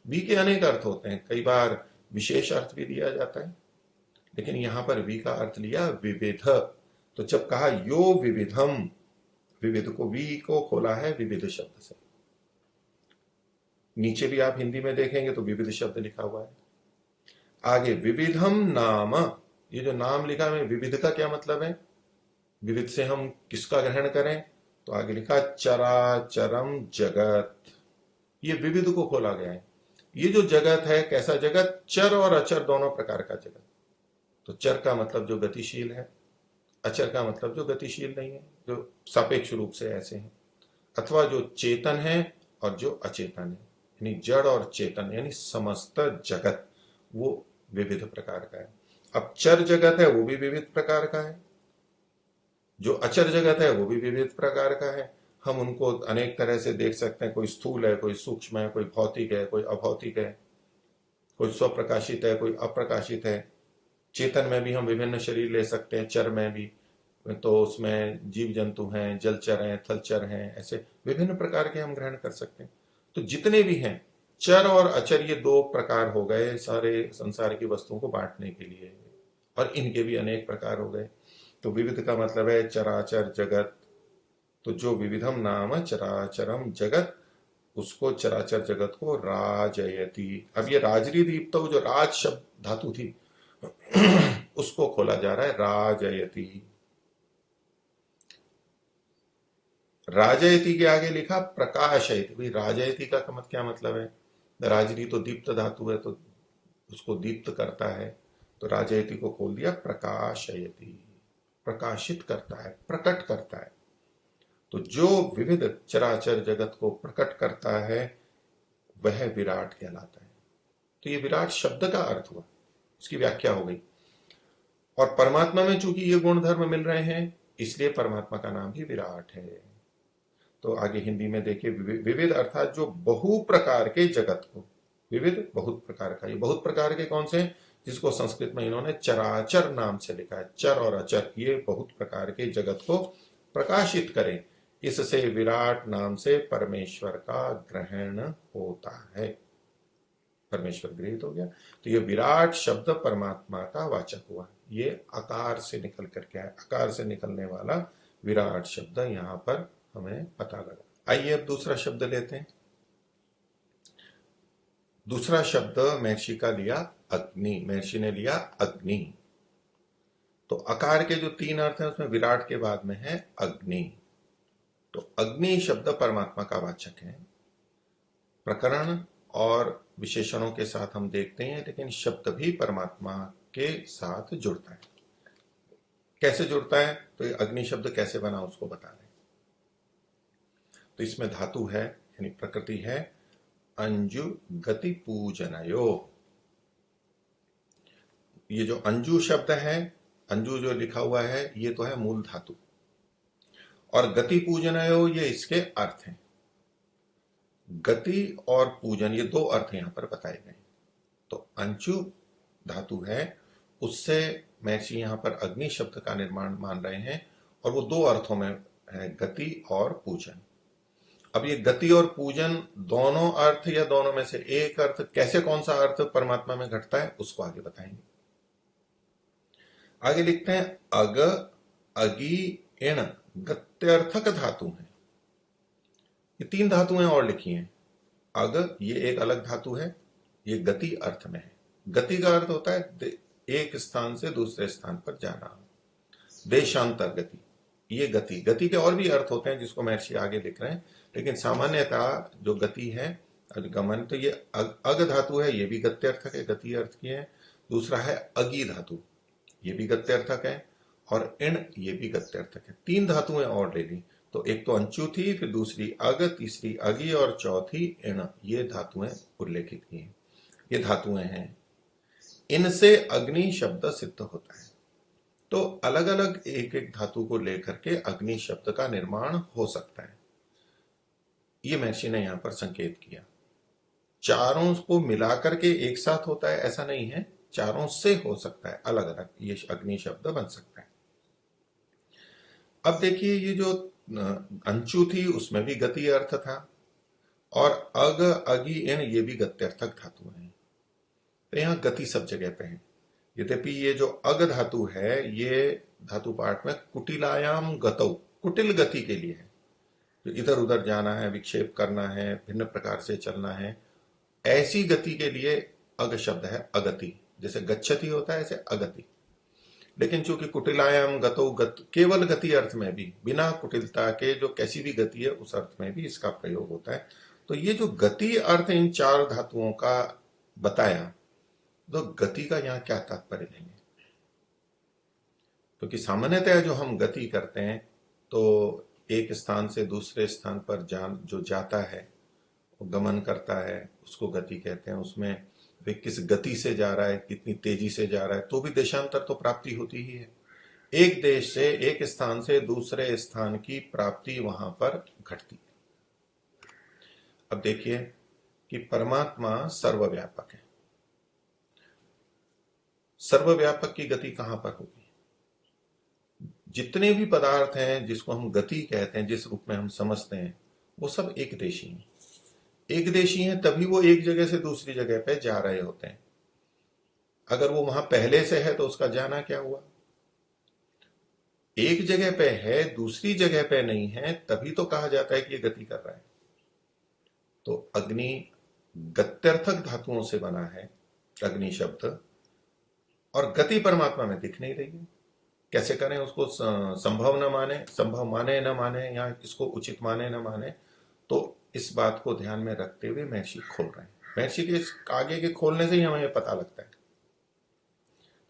वी के अनेक अर्थ होते हैं, कई बार विशेष अर्थ भी दिया जाता है, लेकिन यहां पर वी का अर्थ लिया विविध। तो जब कहा यो विविधम, विविध को, वी को खोला है विविध शब्द से। नीचे भी आप हिंदी में देखेंगे तो विविध शब्द लिखा हुआ है। आगे विविधम नाम, ये जो नाम लिखा है विविध का क्या मतलब है, विविध से हम किसका ग्रहण करें, तो आगे लिखा चराचरम जगत, ये विविध को खोला गया है। ये जो जगत है कैसा जगत, चर और अचर दोनों प्रकार का जगत। तो चर का मतलब जो गतिशील है, अचर का मतलब जो गतिशील नहीं है, जो सापेक्ष रूप से ऐसे हैं, अथवा जो चेतन है और जो अचेतन है, यानी जड़ और चेतन, यानी समस्त जगत वो विविध प्रकार का है। अब चर जगत है वो भी विविध प्रकार का है, जो अचर जगत है वो भी विविध प्रकार का है। हम उनको अनेक तरह से देख सकते हैं, कोई स्थूल है, कोई सूक्ष्म है, कोई भौतिक है, कोई अभौतिक है, कोई स्वप्रकाशित है, कोई अप्रकाशित है। चेतन में भी हम विभिन्न शरीर ले सकते हैं, चर में भी, तो उसमें जीव जंतु हैं, जलचर हैं, थलचर हैं, ऐसे विभिन्न प्रकार के हम ग्रहण कर सकते हैं। तो जितने भी हैं चर और अचर, ये दो प्रकार हो गए सारे संसार की वस्तुओं को बांटने के लिए, और इनके भी अनेक प्रकार हो गए। तो विविध का मतलब है चराचर जगत। तो जो विविधम नाम चराचरम जगत, उसको चराचर जगत को राजयति। अब ये राजरी दीप, तो जो राज शब्द धातु थी उसको खोला जा रहा है राजयति। राजयति के आगे लिखा प्रकाशयति। भाई राजयति का क्या मतलब है, राजरी तो दीप्त धातु है, तो उसको दीप्त करता है, तो राजयति को खोल दिया प्रकाशयति। प्रकाशित करता है, प्रकट करता है। तो जो विविध चराचर जगत को प्रकट करता है वह विराट कहलाता है। तो ये विराट शब्द का अर्थ हुआ, उसकी व्याख्या हो गई। और परमात्मा में चूंकि ये गुण धर्म मिल रहे हैं इसलिए परमात्मा का नाम भी विराट है। तो आगे हिंदी में देखिए, विविध अर्थात जो बहु प्रकार के जगत को, विविध बहुत प्रकार का, ये बहुत प्रकार के कौन से हैं, जिसको संस्कृत में इन्होंने चराचर नाम से लिखा है, चर और अचर, ये बहुत प्रकार के जगत को प्रकाशित करें, इससे विराट नाम से परमेश्वर का ग्रहण होता है। परमेश्वर गृहित हो गया। तो ये विराट शब्द परमात्मा का वाचक हुआ। ये आकार से निकल करके आया, आकार से निकलने वाला विराट शब्द यहां पर हमें पता लगा। आइए अब दूसरा शब्द लेते हैं। दूसरा शब्द महर्षि का लिया अग्नि, महर्षि ने लिया अग्नि। तो आकार के जो 3 अर्थ हैं उसमें विराट के बाद में है अग्नि। तो अग्नि शब्द परमात्मा का वाचक है। प्रकरण और विशेषणों के साथ हम देखते हैं, लेकिन शब्द भी परमात्मा के साथ जुड़ता है। कैसे जुड़ता है, तो ये अग्नि शब्द कैसे बना उसको बता रहे हैं। तो इसमें धातु है यानी प्रकृति है, अंजु गति पूजनयो। ये जो अंजु शब्द है, अंजु जो लिखा हुआ है ये तो है मूल धातु, और गति पूजनयो ये इसके अर्थ हैं। गति और पूजन ये 2 अर्थ यहां पर बताए गए। तो अंचु धातु है, उससे महर्षि यहां पर अग्नि शब्द का निर्माण मान रहे हैं, और वो 2 अर्थों में है, गति और पूजन। अब ये गति और पूजन दोनों अर्थ या दोनों में से एक अर्थ, कैसे कौन सा अर्थ परमात्मा में घटता है उसको आगे बताएंगे। आगे लिखते हैं अग अगी इण गत्यर्थक धातु है। ये 3 धातुएं और लिखी हैं। अग ये एक अलग धातु है, ये गति अर्थ में है। गति का अर्थ होता है एक स्थान से दूसरे स्थान पर जाना, देशांतर गति, ये गति। गति के और भी अर्थ होते हैं जिसको महर्षि आगे लिख रहे हैं, लेकिन सामान्यतः जो गति है गमन, तो ये अग धातु है, ये भी गत्यर्थक है, गति अर्थ की है। दूसरा है अगी धातु, ये भी गत्यर्थक है, और इण ये भी गत्यर्थक है। 3 धातुएं और ले ली। तो एक तो अंचु थी, फिर दूसरी अग, तीसरी अगी और चौथी इण, ये धातुएं उल्लेखित की हैं। ये धातुएं हैं, इनसे अग्नि शब्द सिद्ध होता है। तो अलग अलग एक एक धातु को लेकर के अग्नि शब्द का निर्माण हो सकता है। ये महर्षि ने यहां पर संकेत किया। चारों को मिलाकर के एक साथ होता है ऐसा नहीं है, चारों से हो सकता है, अलग अलग ये अग्नि शब्द बन सकता है। अब देखिए, ये जो अंचु थी उसमें भी गति अर्थ था, और अग अगी इन ये भी गत्यर्थक धातु है। तो यहां गति सब जगह पे है। यद्यपि ये जो अग धातु है ये धातु पाठ में कुटिलायाम गतौ, कुटिल गति के लिए है, जो इधर उधर जाना है, विक्षेप करना है, भिन्न प्रकार से चलना है, ऐसी गति के लिए अग शब्द है अगति। जैसे गच्छति होता है ऐसे अगति। लेकिन चूंकि कुटिलायाम गतौ केवल गति अर्थ में भी, बिना कुटिलता के जो कैसी भी गति है उस अर्थ में भी इसका प्रयोग होता है। तो ये जो गति अर्थ इन 4 धातुओं का बताया, तो गति का यहां क्या तात्पर्य लेंगे? क्योंकि सामान्यतः जो हम गति करते हैं तो एक स्थान से दूसरे स्थान पर जो जाता है, वो गमन करता है, उसको गति कहते हैं। उसमें वे किस गति से जा रहा है, कितनी तेजी से जा रहा है, तो भी देशांतर तो प्राप्ति होती ही है। एक देश से, एक स्थान से दूसरे स्थान की प्राप्ति वहां पर घटती है। अब देखिए कि परमात्मा सर्वव्यापक है। सर्वव्यापक की गति कहां पर होगी? जितने भी पदार्थ हैं जिसको हम गति कहते हैं, जिस रूप में हम समझते हैं, वो सब एक देशी हैं। एक देशी हैं तभी वो एक जगह से दूसरी जगह पे जा रहे होते हैं। अगर वो वहां पहले से है तो उसका जाना क्या हुआ? एक जगह पे है, दूसरी जगह पे नहीं है, तभी तो कहा जाता है कि ये गति कर रहा है। तो अग्नि गत्यर्थक धातुओं से बना है अग्नि शब्द, और गति परमात्मा में दिख नहीं रही है। कैसे करें उसको संभव न माने, संभव माने न माने, या इसको उचित माने न माने, तो इस बात को ध्यान में रखते हुए महर्षि खोल रहे हैं। महर्षि के आगे के खोलने से ही हमें पता लगता है।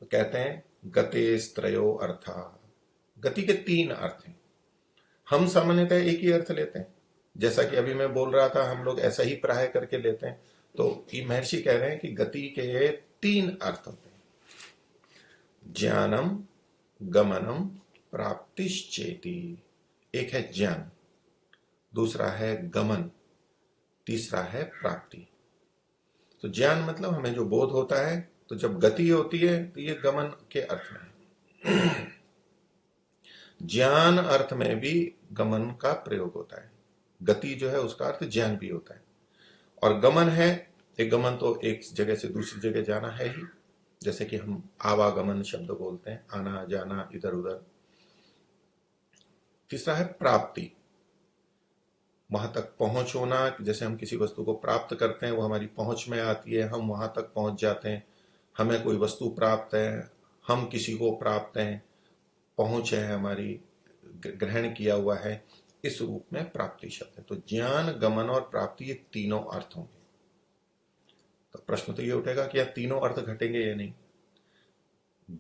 तो कहते हैं गते स्त्रयो अर्था, गति के तीन अर्थ हैं। हम सामान्यतः एक ही अर्थ लेते हैं, जैसा कि अभी मैं बोल रहा था, हम लोग ऐसा ही प्राय करके लेते हैं। तो ये महर्षि कह रहे हैं कि गति के तीन अर्थ होते हैं, ज्ञानम, गमनम, प्राप्तिश्चेति। एक है ज्ञान, दूसरा है गमन, तीसरा है प्राप्ति। तो ज्ञान मतलब हमें जो बोध होता है, तो जब गति होती है तो ये गमन के अर्थ में है। ज्ञान अर्थ में भी गमन का प्रयोग होता है। गति जो है उसका अर्थ ज्ञान भी होता है। और गमन है, एक गमन तो एक जगह से दूसरी जगह जाना है ही, जैसे कि हम आवागमन शब्द बोलते हैं, आना जाना इधर उधर। तीसरा है प्राप्ति, वहां तक पहुंच होना, जैसे हम किसी वस्तु को प्राप्त करते हैं, वो हमारी पहुंच में आती है, हम वहां तक पहुंच जाते हैं, हमें कोई वस्तु प्राप्त है, हम किसी को प्राप्त हैं, पहुंच है हमारी, ग्रहण किया हुआ है, इस रूप में प्राप्ति शब्द है। तो ज्ञान, गमन और प्राप्ति ये तीनों अर्थ होंगे। तो प्रश्न तो ये उठेगा कि यार तीनों अर्थ घटेंगे या नहीं।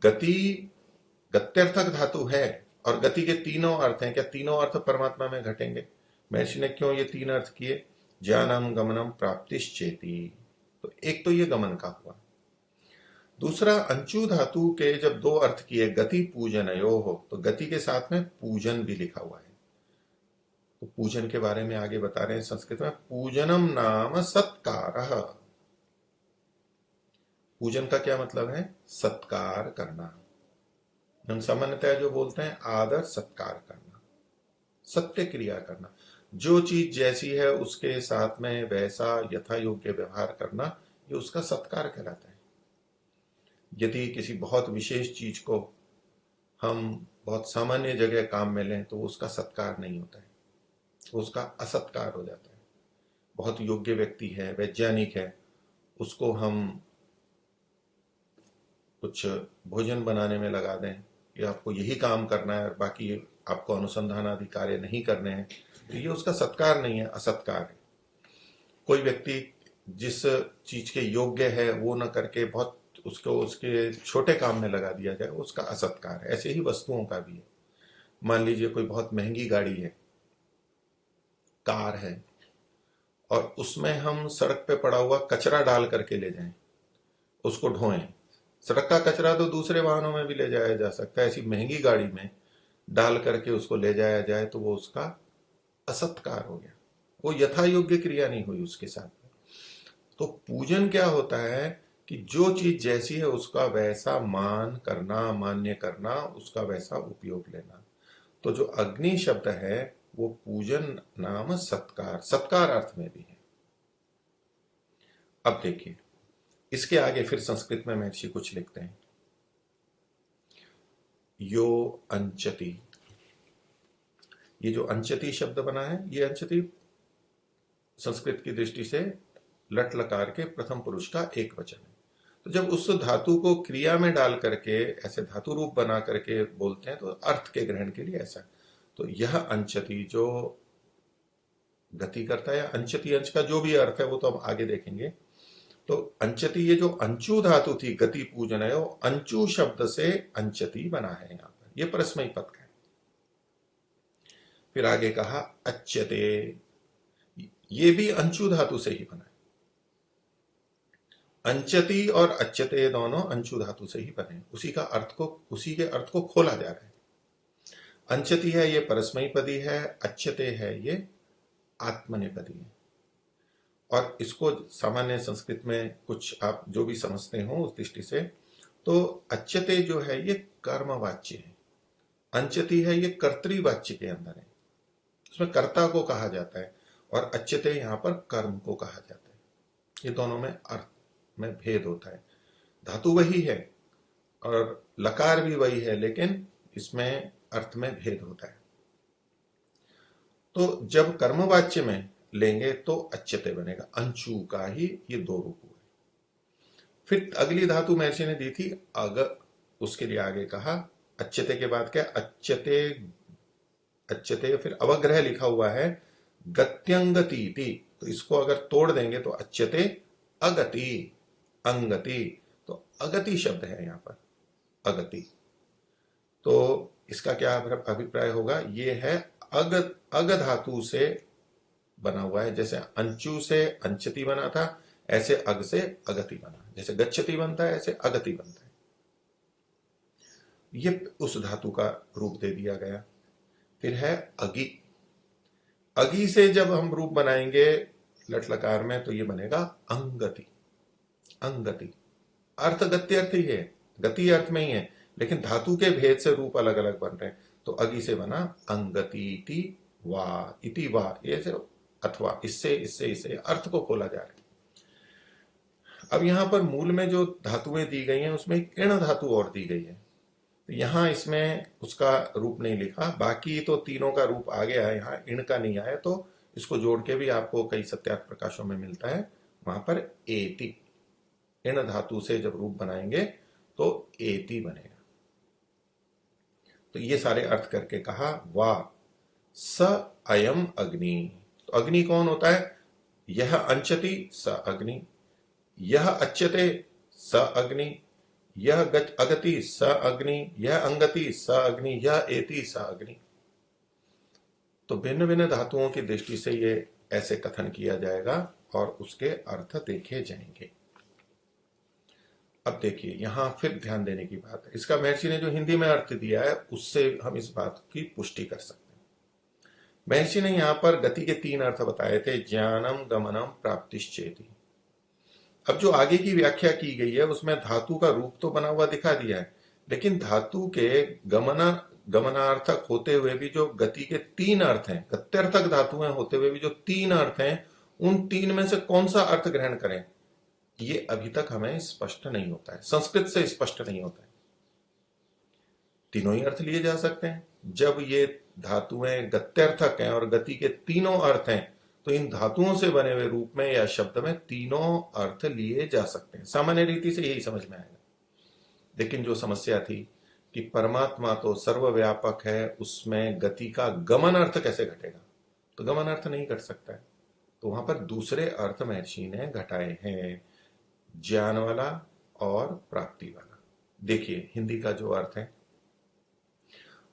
गति गत्यर्थक धातु है और गति के तीनों अर्थ हैं, क्या तीनों अर्थ परमात्मा में घटेंगे? महर्षि ने क्यों ये तीन अर्थ किए? ज्ञानम, गमनम, प्राप्तिश्चेति। तो एक तो ये गमन का हुआ। दूसरा, अंचु धातु के जब दो अर्थ किए, गति पूजनयो हो, तो गति के साथ में पूजन भी लिखा हुआ है। तो पूजन के बारे में आगे बता रहे हैं संस्कृत में, पूजनम नाम सत्कारः। पूजन का क्या मतलब है? सत्कार करना। हम सामान्यतः जो बोलते हैं आदर सत्कार करना, सत्य क्रिया करना, जो चीज जैसी है उसके साथ में वैसा यथा योग्य व्यवहार करना, ये उसका सत्कार कहलाता है। यदि किसी बहुत विशेष चीज को हम बहुत सामान्य जगह काम में लें तो उसका सत्कार नहीं होता है, उसका असत्कार हो जाता है। बहुत योग्य व्यक्ति है, वैज्ञानिक है, उसको हम कुछ भोजन बनाने में लगा दें, या आपको यही काम करना है और बाकी आपको अनुसंधान आदि कार्य नहीं करने हैं, तो ये उसका सत्कार नहीं है, असत्कार है। कोई व्यक्ति जिस चीज के योग्य है वो न करके बहुत उसको उसके छोटे काम में लगा दिया जाए, उसका असत्कार है। ऐसे ही वस्तुओं का भी है। मान लीजिए कोई बहुत महंगी गाड़ी है, कार है, और उसमें हम सड़क पे पड़ा हुआ कचरा डाल करके ले जाएं, उसको ढोएं। सड़क का कचरा तो दूसरे वाहनों में भी ले जाया जा सकता है, ऐसी महंगी गाड़ी में डाल करके उसको ले जाया जाए तो वो उसका असत्कार हो गया, वो यथा योग्य क्रिया नहीं हुई उसके साथ। तो पूजन क्या होता है कि जो चीज जैसी है उसका वैसा मान करना, मान्य करना, उसका वैसा उपयोग लेना। तो जो अग्नि शब्द है वो पूजन नाम सत्कार, सत्कार अर्थ में भी है। अब देखिए इसके आगे फिर संस्कृत में महर्षि कुछ लिखते हैं, यो अंचति। ये जो अंचति शब्द बना है, ये अंचति संस्कृत की दृष्टि से लट लकार के प्रथम पुरुष का एक वचन है। तो जब उस धातु को क्रिया में डाल करके ऐसे धातु रूप बना करके बोलते हैं तो अर्थ के ग्रहण के लिए ऐसा। तो यह अंचति जो गति करता है, अंचति अंश का जो भी अर्थ है वो तो हम आगे देखेंगे। तो अंचति, ये जो अंचु धातु थी, गति पूजन है, वो अंचु शब्द से अंचति बना है यहां पर, ये परस्मयी पद का है। फिर आगे कहा अच्छते, ये भी अंचु धातु से ही बना है। अंचति और अच्छते दोनों अंचु धातु से ही बने, उसी के अर्थ को खोला जा रहा है। अंचति है ये परस्मयी पदी है, अच्छते है ये आत्मनेपदी है। और इसको सामान्य संस्कृत में कुछ आप जो भी समझते हो उस दृष्टि से, तो अच्छते जो है ये कर्मवाच्य है, अंचति है ये कर्तृवाच्य के अंदर है, उसमें कर्ता को कहा जाता है, और अच्छते यहां पर कर्म को कहा जाता है। ये दोनों में अर्थ में भेद होता है। धातु वही है और लकार भी वही है, लेकिन इसमें अर्थ में भेद होता है। तो जब कर्मवाच्य में लेंगे तो अच्छते बनेगा, अंशु का ही ये दो रूप हुए। फिर अगली धातु महर्षि ने दी थी अग, उसके लिए आगे कहा अच्छते के बाद क्या, अच्छते, अच्छते फिर अवग्रह लिखा हुआ है गत्यंगति, तो इसको अगर तोड़ देंगे तो अच्छते अगति, अंगति, तो अगति शब्द है यहां पर, अगति। तो इसका क्या अभिप्राय होगा? ये है अग, अग धातु से बना हुआ है। जैसे अंचु से अंचति बना था, ऐसे अग से अगति बना। जैसे गच्छति बनता है, ऐसे अगति बनता है। ये उस धातु का रूप दे दिया गया। फिर है अगी। अगी से जब हम रूप बनाएंगे लट लकार में, तो ये बनेगा अंगति। अंगति अर्थ गति अर्थ ही है, गति अर्थ में ही है, लेकिन धातु के भेद से रूप अलग अलग बन रहे हैं। तो अगी से बना अंगति इति वा, इति वा, ये से अथवा, इससे इससे इसे अर्थ को खोला जा रहा है। अब यहां पर मूल में जो धातुएं दी गई हैं उसमें एक इण धातु और दी गई है। तो यहां इसमें उसका रूप नहीं लिखा, बाकी तो तीनों का रूप आ गया है, यहाँ इण का नहीं आया। तो इसको जोड़ के भी आपको कई सत्यार्थ प्रकाशों में मिलता है। वहां पर एति, इण धातु से जब रूप बनाएंगे तो एति बनेगा। तो ये सारे अर्थ करके कहा वा स अयम अग्नि। तो अग्नि कौन होता है? यह अंचति स अग्नि, यह अच्छते स अग्नि, यह अगति स अग्नि, यह अंगति स अग्नि, यह एति स अग्नि। तो भिन्न भिन्न धातुओं की दृष्टि से ये ऐसे कथन किया जाएगा और उसके अर्थ देखे जाएंगे। अब देखिए यहां फिर ध्यान देने की बात है, इसका महर्षि ने जो हिंदी में अर्थ दिया है उससे हम इस बात की पुष्टि कर सकते हैं। महर्षि ने यहां पर गति के 3 अर्थ बताए थे, ज्ञानम गमनम प्राप्तिश्चेति। अब जो आगे की व्याख्या की गई है उसमें धातु का रूप तो बना हुआ दिखा दिया है, लेकिन धातु के गमनार्थक होते हुए भी जो गति के 3 अर्थ हैं, गत्यर्थक धातुएं होते हुए भी जो 3 अर्थ हैं, उन 3 में से कौन सा अर्थ ग्रहण करें, ये अभी तक हमें स्पष्ट नहीं होता है, संस्कृत से स्पष्ट नहीं होता है। तीनों ही अर्थ लिए जा सकते हैं। जब ये धातुएं गत्यर्थक हैं और गति के तीनों अर्थ हैं, तो इन धातुओं से बने हुए रूप में या शब्द में तीनों अर्थ लिए जा सकते हैं। सामान्य रीति से यही समझ में आएगा। लेकिन जो समस्या थी कि परमात्मा तो सर्वव्यापक है, उसमें गति का गमन अर्थ कैसे घटेगा? तो गमन अर्थ नहीं घट सकता है। तो वहां पर दूसरे अर्थ महर्षि ने घटाए हैं, ज्ञान वाला और प्राप्ति वाला। देखिए हिंदी का जो अर्थ है,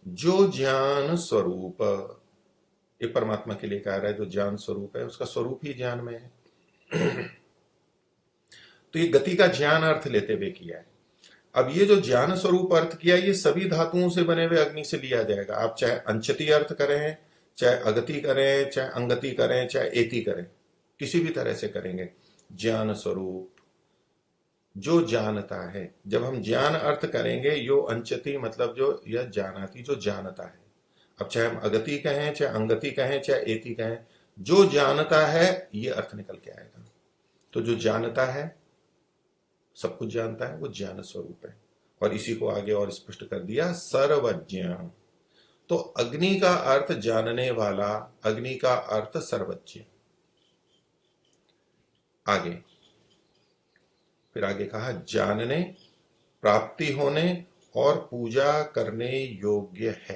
जो ज्ञान स्वरूप, ये परमात्मा के लिए कह रहा है, जो ज्ञान स्वरूप है उसका स्वरूप ही ज्ञान में है। तो ये गति का ज्ञान अर्थ लेते हुए किया है। अब ये जो ज्ञान स्वरूप अर्थ किया, ये सभी धातुओं से बने हुए अग्नि से लिया जाएगा। आप चाहे अंचति अर्थ करें, चाहे अगति करें, चाहे अंगति करें, चाहे एति करें, किसी भी तरह से करेंगे। ज्ञान स्वरूप जो जानता है, जब हम ज्ञान अर्थ करेंगे, यो अंचति मतलब जो यह जानाती, जो जानता है। अब चाहे हम अगति कहें, चाहे अंगति कहें, चाहे एति कहें, जो जानता है ये अर्थ निकल के आएगा। तो जो जानता है, सब कुछ जानता है, वो ज्ञान स्वरूप है। और इसी को आगे और स्पष्ट कर दिया, सर्वज्ञ। तो अग्नि का अर्थ जानने वाला, अग्नि का अर्थ सर्वज्ञ। आगे फिर आगे कहा जानने, प्राप्ति होने और पूजा करने योग्य है।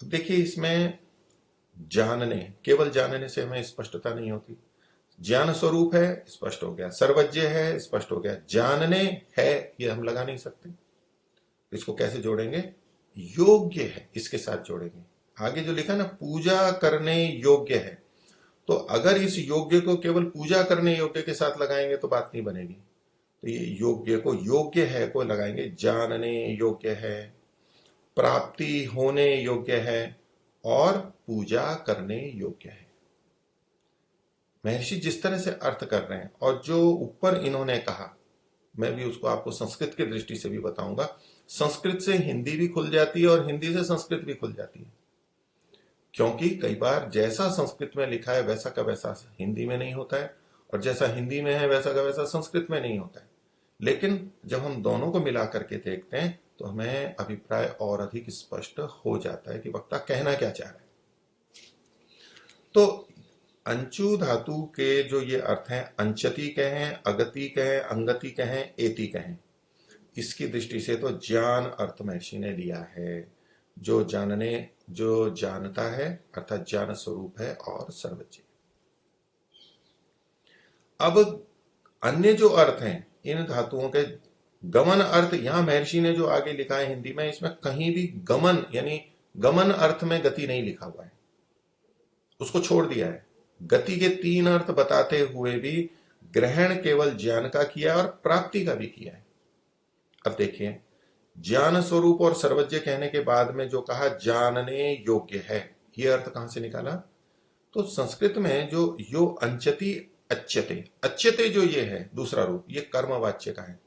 अब देखिए इसमें जानने, केवल जानने से हमें स्पष्टता नहीं होती। ज्ञान स्वरूप है, स्पष्ट हो गया। सर्वज्ञ है, स्पष्ट हो गया। जानने है, ये हम लगा नहीं सकते। इसको कैसे जोड़ेंगे? योग्य है, इसके साथ जोड़ेंगे। आगे जो लिखा ना, पूजा करने योग्य है, तो अगर इस योग्य को केवल पूजा करने योग्य के साथ लगाएंगे तो बात नहीं बनेगी। तो ये योग्य को, योग्य है को लगाएंगे। जानने योग्य है, प्राप्ति होने योग्य है और पूजा करने योग्य है। महर्षि जिस तरह से अर्थ कर रहे हैं और जो ऊपर इन्होंने कहा, मैं भी उसको आपको संस्कृत की दृष्टि से भी बताऊंगा। संस्कृत से हिंदी भी खुल जाती है और हिंदी से संस्कृत भी खुल जाती है, क्योंकि कई बार जैसा संस्कृत में लिखा है वैसा का वैसा हिंदी में नहीं होता है, और जैसा हिंदी में है वैसा का वैसा संस्कृत में नहीं होता है। लेकिन जब हम दोनों को मिला करके देखते हैं तो हमें अभिप्राय और अधिक स्पष्ट हो जाता है कि वक्ता कहना क्या चाह रहा है। तो अंचु धातु के जो ये अर्थ हैं, अंचति कहें, अगति कहें, अंगति कहें, एति कहें, इसकी दृष्टि से तो ज्ञान अर्थ महर्षि ने लिया है। जो जानने, जो जानता है अर्थात ज्ञान स्वरूप है और सर्वज्ञ। अब अन्य जो अर्थ हैं इन धातुओं के, गमन अर्थ यहां महर्षि ने जो आगे लिखा है हिंदी में, इसमें कहीं भी गमन यानी गमन अर्थ में गति नहीं लिखा हुआ है, उसको छोड़ दिया है। गति के तीन अर्थ बताते हुए भी ग्रहण केवल ज्ञान का किया और प्राप्ति का भी किया है। अब देखिए, ज्ञान स्वरूप और सर्वज्ञ कहने के बाद में जो कहा जानने योग्य है, यह अर्थ कहां से निकाला? तो संस्कृत में जो यो अंचति अच्यते, अच्यते जो ये है दूसरा रूप, ये कर्मवाच्य का है।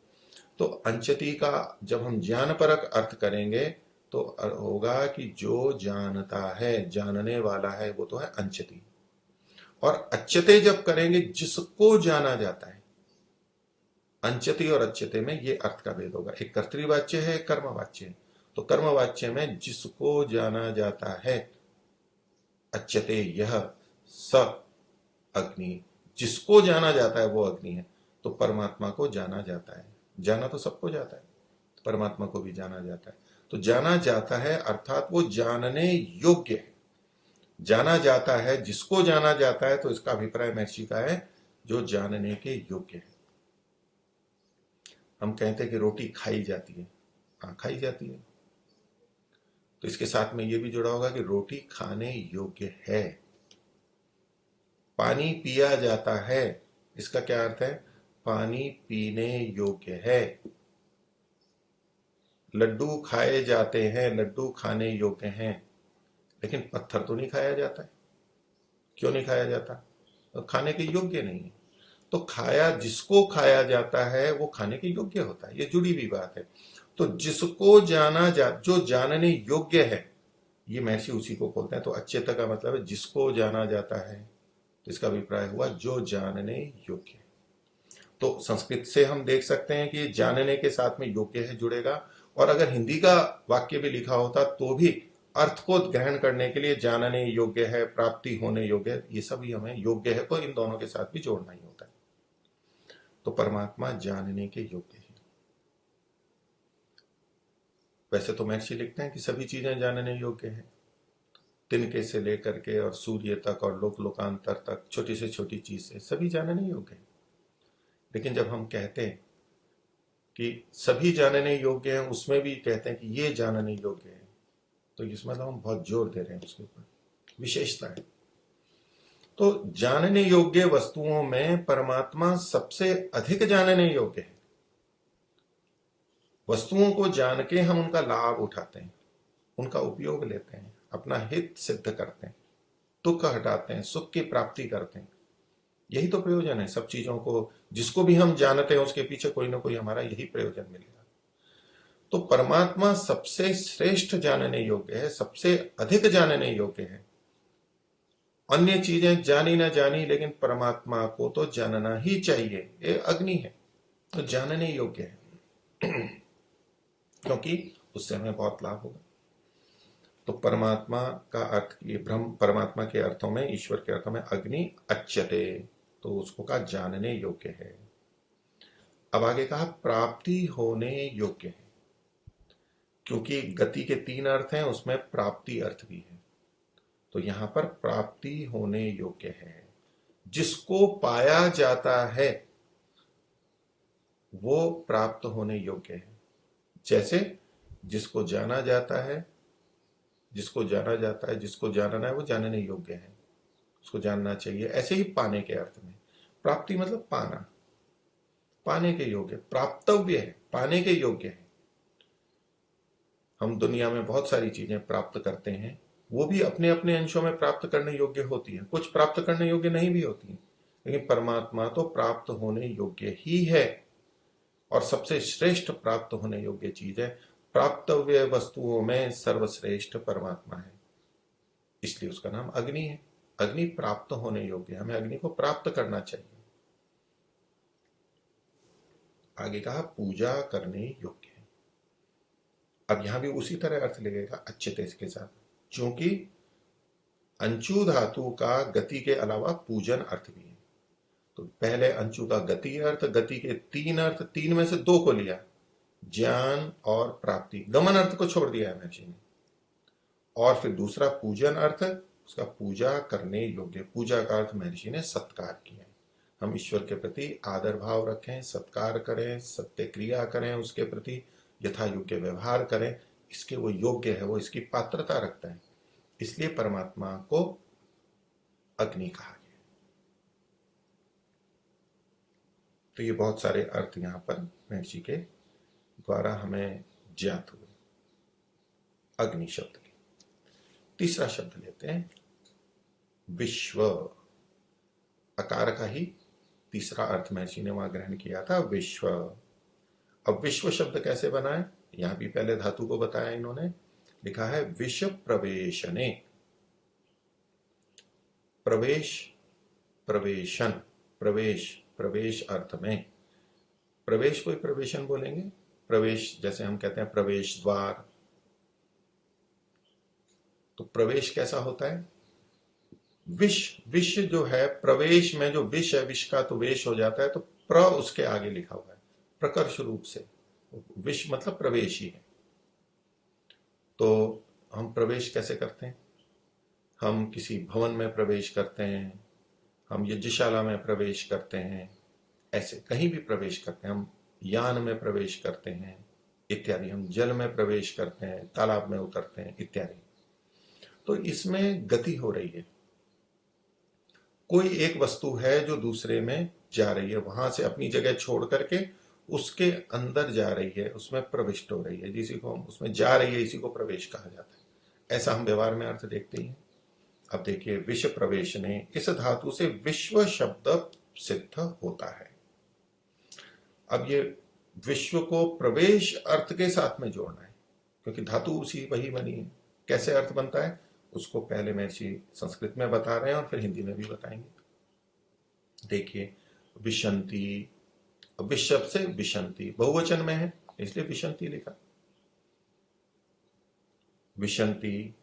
तो अंचति का जब हम ज्ञान परक अर्थ करेंगे तो होगा कि जो जानता है, जानने वाला है, वो तो है अंचति। और अच्यते जब करेंगे, जिसको जाना जाता है। अंचति और अच्यते में ये अर्थ का भेद होगा, एक कर्तृवाच्य है, एक कर्मवाच्य है। तो कर्मवाच्य में जिसको जाना जाता है, अच्यते यह स अग्नि, जिसको जाना जाता है वो अग्नि है। तो परमात्मा को जाना जाता है, जाना तो सबको जाता है, परमात्मा को भी जाना जाता है। तो जाना जाता है अर्थात वो जानने योग्य है, जाना जाता है, जिसको जाना जाता है। तो इसका अभिप्राय महर्षि का है जो जानने के योग्य है। हम कहते हैं कि रोटी खाई जाती है, हाँ खाई जाती है, तो इसके साथ में यह भी जुड़ा होगा कि रोटी खाने योग्य है। पानी पिया जाता है, इसका क्या अर्थ है? पानी पीने योग्य है। लड्डू खाए जाते हैं, लड्डू खाने योग्य हैं, लेकिन पत्थर तो नहीं खाया जाता है। क्यों नहीं खाया जाता? तो खाने के योग्य नहीं है। तो खाया, जिसको खाया जाता है वो खाने के योग्य होता है, ये जुड़ी हुई बात है। तो जिसको जाना जो जानने योग्य है, ये महर्षि उसी को बोलते हैं। तो अच्युत का मतलब है जिसको जाना जाता है, तो इसका अभिप्राय हुआ जो जानने योग्य है। तो संस्कृत से हम देख सकते हैं कि जानने के साथ में योग्य है जुड़ेगा, और अगर हिंदी का वाक्य भी लिखा होता तो भी अर्थ को ग्रहण करने के लिए जानने योग्य है, प्राप्ति होने योग्य है, ये सभी हमें योग्य है, तो इन दोनों के साथ भी जोड़ना ही होता है। तो परमात्मा जानने के योग्य है। वैसे तो महर्षि लिखते हैं कि सभी चीजें जानने योग्य है, तिनके से लेकर के और सूर्य तक और लोक लोकांतर तक, छोटी से छोटी चीज से सभी जानने योग्य है। लेकिन जब हम कहते हैं कि सभी जानने योग्य हैं, उसमें भी कहते हैं कि ये जानने योग्य है, तो इसमें मतलब हम बहुत जोर दे रहे हैं, उसके ऊपर विशेषता है। तो जानने योग्य वस्तुओं में परमात्मा सबसे अधिक जानने योग्य है। वस्तुओं को जान के हम उनका लाभ उठाते हैं, उनका उपयोग लेते हैं, अपना हित सिद्ध करते हैं, दुख हटाते हैं, सुख की प्राप्ति करते हैं। यही तो प्रयोजन है सब चीजों को, जिसको भी हम जानते हैं उसके पीछे कोई ना कोई हमारा यही प्रयोजन मिलेगा। तो परमात्मा सबसे श्रेष्ठ जानने योग्य है, सबसे अधिक जानने योग्य है। अन्य चीजें जानी ना जानी, लेकिन परमात्मा को तो जानना ही चाहिए। ये अग्नि है तो जानने योग्य है क्योंकि उससे हमें बहुत लाभ होगा। तो परमात्मा का अर्थ, ये ब्रह्म परमात्मा के अर्थों में, ईश्वर के अर्थों में अग्नि अच्यते, तो उसको का जानने योग्य है। अब आगे कहा प्राप्ति होने योग्य है, क्योंकि गति के तीन अर्थ हैं, उसमें प्राप्ति अर्थ भी है। तो यहां पर प्राप्ति होने योग्य है, जिसको पाया जाता है वो प्राप्त होने योग्य है। जैसे जिसको जाना जाता है, जिसको जाना जाता है, जिसको जानना है वो जानने योग्य है, उसको जानना चाहिए। ऐसे ही पाने के अर्थ में प्राप्ति मतलब पाना, पाने के योग्य, प्राप्तव्य है, पाने के योग्य है। हम दुनिया में बहुत सारी चीजें प्राप्त करते हैं, वो भी अपने अपने अंशों में प्राप्त करने योग्य होती है, कुछ प्राप्त करने योग्य नहीं भी होती है, लेकिन परमात्मा तो प्राप्त होने योग्य ही है और सबसे श्रेष्ठ प्राप्त होने योग्य चीज है। प्राप्तव्य वस्तुओं में सर्वश्रेष्ठ परमात्मा है, इसलिए उसका नाम अग्नि है। अग्नि प्राप्त होने योग्य, हमें अग्नि को प्राप्त करना चाहिए। आगे कहा पूजा करने योग्य है। अब यहां भी उसी तरह अर्थ लगेगा अच्छे के साथ, क्योंकि अंशु धातु का गति के अलावा पूजन अर्थ भी है। तो पहले अंशु का गति अर्थ, गति के तीन अर्थ, तीन में से दो को लिया, ज्ञान और प्राप्ति, गमन अर्थ को छोड़ दिया है महर्षि ने। और फिर दूसरा पूजन अर्थ, उसका पूजा करने योग्य, पूजा का अर्थ महर्षि ने सत्कार किया है। हम ईश्वर के प्रति आदर भाव रखें, सत्कार करें, सत्य क्रिया करें, उसके प्रति यथा योग्य व्यवहार करें, इसके वो योग्य है, वो इसकी पात्रता रखता है। इसलिए परमात्मा को अग्नि कहा गया। तो ये बहुत सारे अर्थ यहां पर महर्षि के द्वारा हमें ज्ञात हुए अग्नि शब्द के। तीसरा शब्द लेते हैं विश्व। अकार का ही तीसरा अर्थ महर्षि ने वहां ग्रहण किया था, विश्व। अब विश्व शब्द कैसे बना है, यहां भी पहले धातु को बताया इन्होंने, लिखा है विष प्रवेशने। प्रवेश, प्रवेशन, प्रवेश, प्रवेश अर्थ में। प्रवेश को ही प्रवेशन बोलेंगे। प्रवेश जैसे हम कहते हैं प्रवेश द्वार, तो प्रवेश कैसा होता है? विष, विष जो है प्रवेश में, जो विष है, विष का तो वेश हो जाता है, तो प्र उसके आगे लिखा हुआ है प्रकर्ष रूप से। विष मतलब प्रवेश ही है। तो हम प्रवेश कैसे करते हैं? हम किसी भवन में प्रवेश करते हैं, हम यज्ञशाला में प्रवेश करते हैं, ऐसे कहीं भी प्रवेश करते हैं। हम यान में प्रवेश करते हैं इत्यादि, हम जल में प्रवेश करते हैं, तालाब में उतरते हैं इत्यादि। तो इसमें गति हो रही है, कोई एक वस्तु है जो दूसरे में जा रही है, वहां से अपनी जगह छोड़ करके उसके अंदर जा रही है, उसमें प्रविष्ट हो रही है, जिसी को हम उसमें जा रही है, इसी को प्रवेश कहा जाता है। ऐसा हम व्यवहार में अर्थ देखते ही हैं। अब देखिए विश्व प्रवेश ने, इस धातु से विश्व शब्द सिद्ध होता है। अब ये विश्व को प्रवेश अर्थ के साथ में जोड़ना है, क्योंकि धातु उसी वही बनी है। कैसे अर्थ बनता है उसको पहले महर्षि संस्कृत में बता रहे हैं और फिर हिंदी में भी बताएंगे। देखिए विशंति, विशब से विशंति, बहुवचन में है इसलिए विशंति लिखा। विशंति,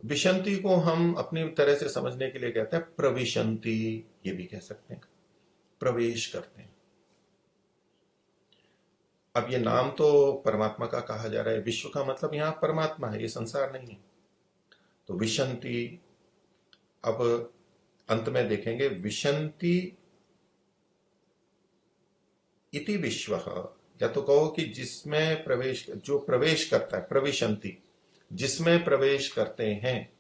विशंति को हम अपनी तरह से समझने के लिए कहते हैं प्रविशंति, ये भी कह सकते हैं, प्रवेश करते हैं। अब ये नाम तो परमात्मा का कहा जा रहा है, विश्व का मतलब यहां परमात्मा है, ये संसार नहीं है। तो विशंति, अब अंत में देखेंगे विशंति इति विश्व, या तो कहो कि जिसमें प्रवेश, जो प्रवेश करता है, प्रविशंति, जिसमें प्रवेश करते हैं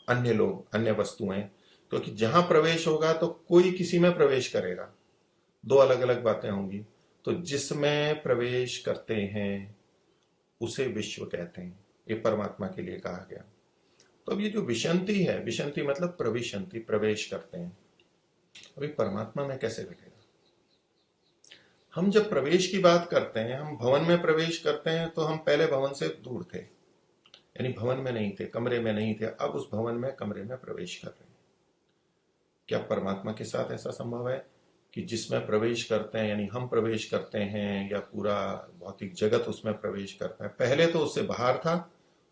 अन्य लोग, अन्य वस्तुएं। क्योंकि जहां प्रवेश होगा तो कोई किसी में प्रवेश करेगा, दो अलग अलग बातें होंगी। तो जिसमें प्रवेश करते हैं उसे विश्व कहते हैं, ये परमात्मा के लिए कहा गया। तो अब ये जो विशंति है, विशंति मतलब प्रविशंति, प्रवेश करते हैं। अभी परमात्मा में कैसे घटेगा? हम जब प्रवेश की बात करते हैं, हम भवन में प्रवेश करते हैं, तो हम पहले भवन से दूर थे, यानी भवन में नहीं थे, कमरे में नहीं थे। अब उस भवन में, कमरे में प्रवेश कर रहे हैं। क्या परमात्मा के साथ ऐसा संभव है कि जिसमें प्रवेश करते हैं, यानी हम प्रवेश करते हैं, या पूरा भौतिक जगत उसमें प्रवेश करता है? पहले तो उससे बाहर था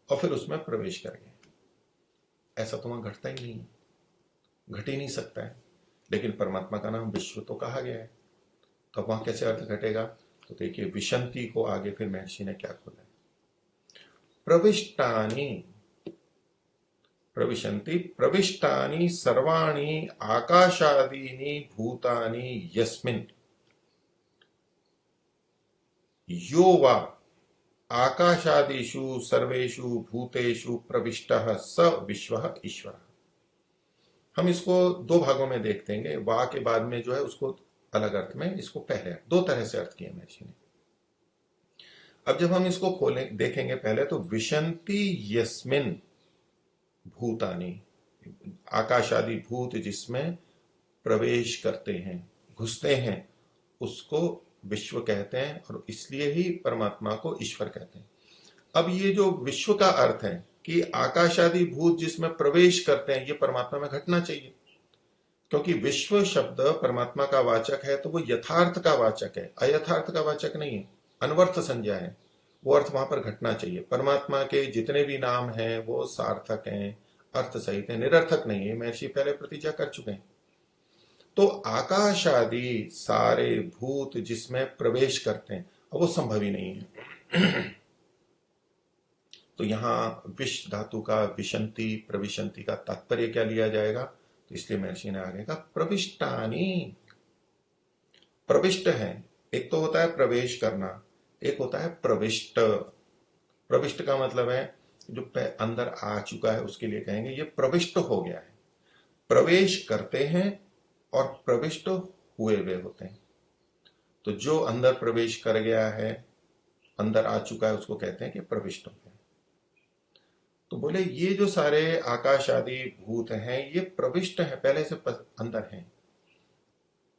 और फिर उसमें प्रवेश कर गए। ऐसा तो वहां घटता ही नहीं है, घट ही नहीं सकता है। लेकिन परमात्मा का नाम विश्व तो कहा गया है, तो वहां कैसे अर्थ घटेगा? तो देखिए विशंति को आगे फिर महर्षि ने क्या खोला है, प्रविष्टानि, प्रविशंति प्रविष्टानि सर्वाणि आकाशादीनि भूतानि यस्मिन् यो वा आकाशादिषु सर्वेषु भूतेषु प्रविष्टः स विश्वः ईश्वरः। हम इसको दो भागों में देख देंगे, वा के बाद में जो है उसको अलग अर्थ में, इसको पहले दो तरह से अर्थ किया महर्षि ने। अब जब हम इसको खोलें, देखेंगे पहले, तो विशंति यस्मिन भूतानि, आकाश आदि भूत जिसमें प्रवेश करते हैं, घुसते हैं, उसको विश्व कहते हैं, और इसलिए ही परमात्मा को ईश्वर कहते हैं। अब ये जो विश्व का अर्थ है कि आकाश आदि भूत जिसमें प्रवेश करते हैं, ये परमात्मा में घटना चाहिए, क्योंकि विश्व शब्द परमात्मा का वाचक है, तो वो यथार्थ का वाचक है, अयथार्थ का वाचक नहीं है, अनवर्थ संज्ञा है। वो अर्थ वहां पर घटना चाहिए। परमात्मा के जितने भी नाम हैं वो सार्थक हैं, अर्थ सहित है, निरर्थक नहीं है। महर्षि पहले प्रतिज्ञा कर चुके हैं। तो आकाश आदि सारे भूत जिसमें प्रवेश करते हैं, अब वो संभव ही नहीं है। तो यहां विश धातु का विशंति, प्रविशंति का तात्पर्य क्या लिया जाएगा? तो इसलिए महर्षि ने आगे कहा प्रविष्टानि, प्रविष्ट हैं। एक तो होता है प्रवेश करना, एक होता है प्रविष्ट। प्रविष्ट का मतलब है जो अंदर आ चुका है उसके लिए कहेंगे ये प्रविष्ट हो गया है। प्रवेश करते हैं और प्रविष्ट हुए हुए होते हैं। तो जो अंदर प्रवेश कर गया है, अंदर आ चुका है, उसको कहते हैं कि प्रविष्ट हो गया। तो बोले ये जो सारे आकाश आदि भूत हैं ये प्रविष्ट है, पहले से अंदर हैं।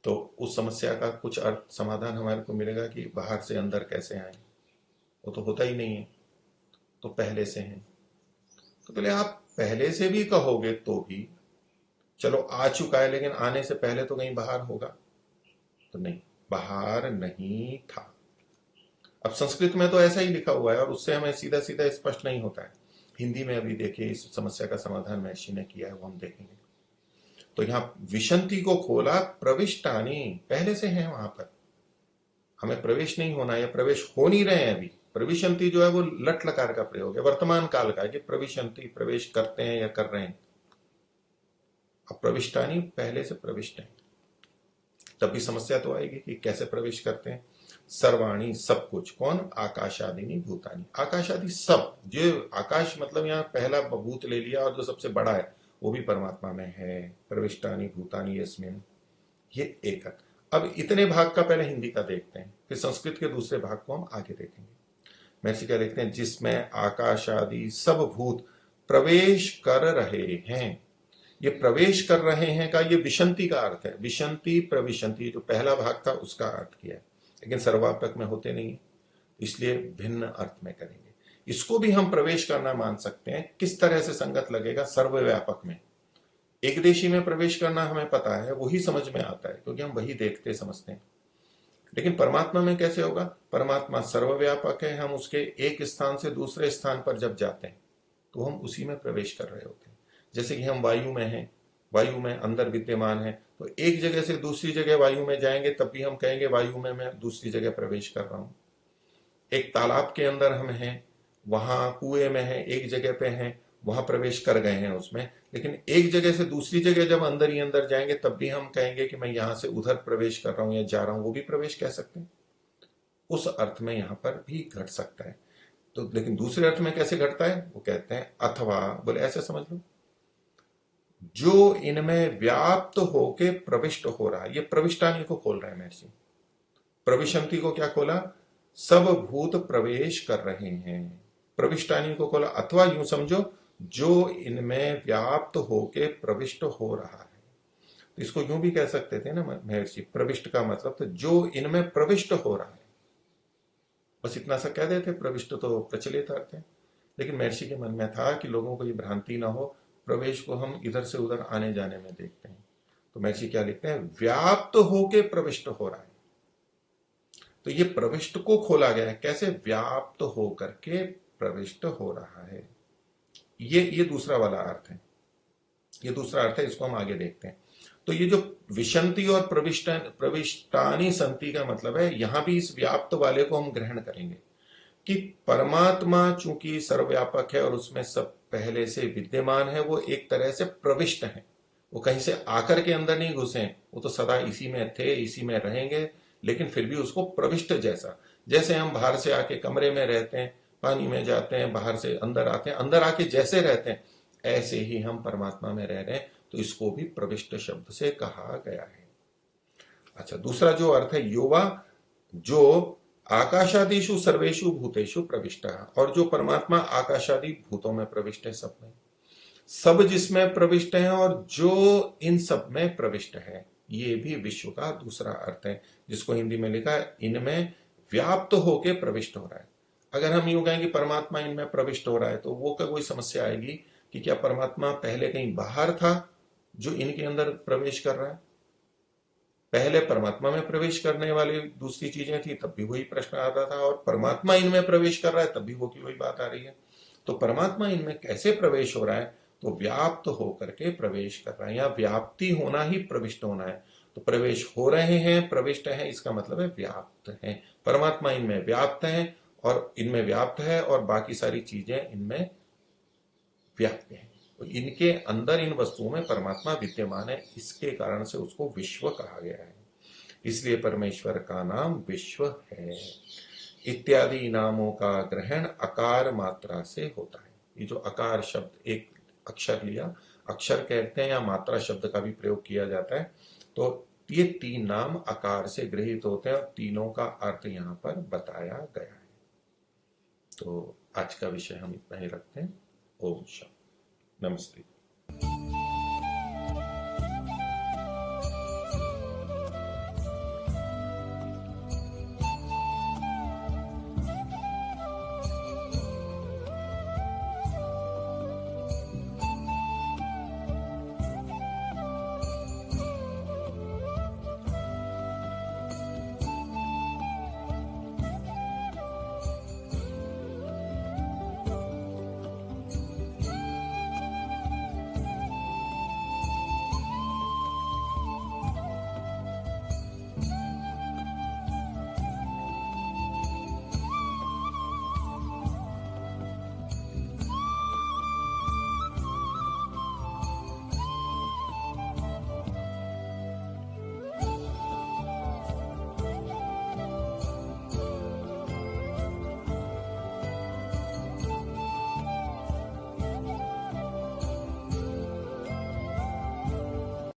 तो उस समस्या का कुछ अर्थ समाधान हमारे को मिलेगा कि बाहर से अंदर कैसे आए, वो तो होता ही नहीं है, तो पहले से हैं। तो बोले आप पहले से भी कहोगे तो भी चलो आ चुका है, लेकिन आने से पहले तो कहीं बाहर होगा, तो नहीं, बाहर नहीं था। अब संस्कृत में तो ऐसा ही लिखा हुआ है और उससे हमें सीधा सीधा स्पष्ट नहीं होता है। हिंदी में अभी देखिए इस समस्या का समाधान महर्षि ने किया है, वो हम देखेंगे। तो यहां विशंति को खोला, प्रविष्टानी पहले से हैं वहां पर, हमें प्रवेश नहीं होना है, प्रवेश हो नहीं रहे हैं अभी। प्रविशंति जो है वो लट लकार का प्रयोग है, वर्तमान काल का है कि प्रविशंति प्रवेश करते हैं या कर रहे हैं। अब प्रविष्टानी पहले से प्रविष्ट है। तभी समस्या तो आएगी कि कैसे प्रवेश करते हैं। सर्वाणी सब कुछ, कौन? आकाशादिनी भूतानी, आकाश आदि सब। जो आकाश मतलब यहाँ पहला भूत ले लिया और जो सबसे बड़ा है वो भी परमात्मा में है। प्रविष्टानी भूतानी यस्मिन, ये एक। अब इतने भाग का पहले हिंदी का देखते हैं, फिर संस्कृत के दूसरे भाग को हम आगे देखेंगे। महर्षि क्या देखते हैं? जिसमें आकाश आदि सब भूत प्रवेश कर रहे हैं। ये प्रवेश कर रहे हैं का ये विशंति का अर्थ है। विशंति प्रविशंति जो पहला भाग था उसका अर्थ किया है, लेकिन सर्वात्मक में होते नहीं, इसलिए भिन्न अर्थ में करेंगे। इसको भी हम प्रवेश करना मान सकते हैं। किस तरह से संगत लगेगा? सर्वव्यापक में। एक देशी में प्रवेश करना हमें पता है, वही समझ में आता है क्योंकि हम वही देखते समझते हैं। लेकिन परमात्मा में कैसे होगा? परमात्मा सर्वव्यापक है, हम उसके एक स्थान से दूसरे स्थान पर जब जाते हैं तो हम उसी में प्रवेश कर रहे होते हैं। जैसे कि हम वायु में हैं, वायु में अंदर विद्यमान है, तो एक जगह से दूसरी जगह वायु में जाएंगे तब भी हम कहेंगे वायु में मैं दूसरी जगह प्रवेश कर रहा हूं। एक तालाब के अंदर हम हैं, वहां कुएं में है, एक जगह पे हैं, वहां प्रवेश कर गए हैं उसमें, लेकिन एक जगह से दूसरी जगह जब अंदर ही अंदर जाएंगे तब भी हम कहेंगे कि मैं यहां से उधर प्रवेश कर रहा हूं या जा रहा हूं, वो भी प्रवेश कह सकते हैं। उस अर्थ में यहां पर भी घट सकता है। तो लेकिन दूसरे अर्थ में कैसे घटता है? वो कहते हैं अथवा, बोले ऐसे समझ लो, जो इनमें व्याप्त होके प्रविष्ट हो रहा है। ये प्रविष्टानी को खोल रहे हैं महर्षि। प्रविशंति को क्या खोला? सब भूत प्रवेश कर रहे हैं। प्रविष्टानी को खोला, अथवा यूं समझो जो इनमें व्याप्त होके प्रविष्ट हो रहा है। तो इसको यूं भी कह सकते थे ना महर्षि, प्रविष्ट का मतलब तो जो इनमें प्रविष्ट हो रहा है। बस इतना सा कह देते, प्रविष्ट तो प्रचलित अर्थ है। लेकिन महर्षि के मन में था कि लोगों को ये भ्रांति ना हो, प्रवेश को हम इधर से उधर आने जाने में देखते हैं। तो महर्षि क्या लिखते हैं? व्याप्त होके प्रविष्ट हो रहा है। तो ये प्रविष्ट को खोला गया है, कैसे? व्याप्त होकर के प्रविष्ट हो रहा है। ये दूसरा वाला अर्थ है, ये दूसरा अर्थ है, इसको हम आगे देखते हैं। तो ये जो विशंति और प्रविष्टानी संति का मतलब है, यहां भी इस व्याप्त वाले को हम ग्रहण करेंगे कि परमात्मा चूंकि सर्वव्यापक है और उसमें सब पहले से विद्यमान है, वो एक तरह से प्रविष्ट है। वो कहीं से आकर के अंदर नहीं घुसे, वो तो सदा इसी में थे, इसी में रहेंगे, लेकिन फिर भी उसको प्रविष्ट जैसा, जैसे हम बाहर से आके कमरे में रहते हैं, पानी में जाते हैं, बाहर से अंदर आते हैं, अंदर आके जैसे रहते हैं ऐसे ही हम परमात्मा में रह रहे हैं। तो इसको भी प्रविष्ट शब्द से कहा गया है। अच्छा, दूसरा जो अर्थ है युवा, जो आकाशादिशु सर्वेशु भूतेषु प्रविष्ट, और जो परमात्मा आकाशादि भूतों में प्रविष्ट है, सब में, सब जिसमें प्रविष्ट है और जो इन सब में प्रविष्ट है, ये भी विश्व का दूसरा अर्थ है, जिसको हिंदी में लिखा है इनमें व्याप्त होके प्रविष्ट हो रहा है। अगर हम यूं कहें कि परमात्मा इनमें प्रविष्ट हो रहा है, तो वो का कोई समस्या आएगी कि क्या परमात्मा पहले कहीं बाहर था जो इनके अंदर प्रवेश कर रहा है? पहले परमात्मा में प्रवेश करने वाली दूसरी चीजें थी, तब भी वही प्रश्न आता था, और परमात्मा इनमें प्रवेश कर रहा है तब भी वो की वही बात आ रही है। तो परमात्मा इनमें कैसे प्रवेश हो रहा है? तो व्याप्त होकर के प्रवेश कर रहा है, या व्याप्ति होना ही प्रविष्ट होना है। तो प्रवेश हो रहे हैं, प्रविष्ट है, इसका मतलब है व्याप्त है। परमात्मा इनमें व्याप्त है, और इनमें व्याप्त है और बाकी सारी चीजें इनमें व्याप्त है। तो इनके अंदर इन वस्तुओं में परमात्मा विद्यमान है, इसके कारण से उसको विश्व कहा गया है। इसलिए परमेश्वर का नाम विश्व है। इत्यादि नामों का ग्रहण अकार मात्रा से होता है। ये जो अकार शब्द, एक अक्षर लिया, अक्षर कहते हैं या मात्रा शब्द का भी प्रयोग किया जाता है, तो ये तीन नाम आकार से गृहित होते हैं और तीनों का अर्थ यहां पर बताया गया है। तो आज का विषय हम इतना ही रखते हैं। ओम शांति। नमस्ते।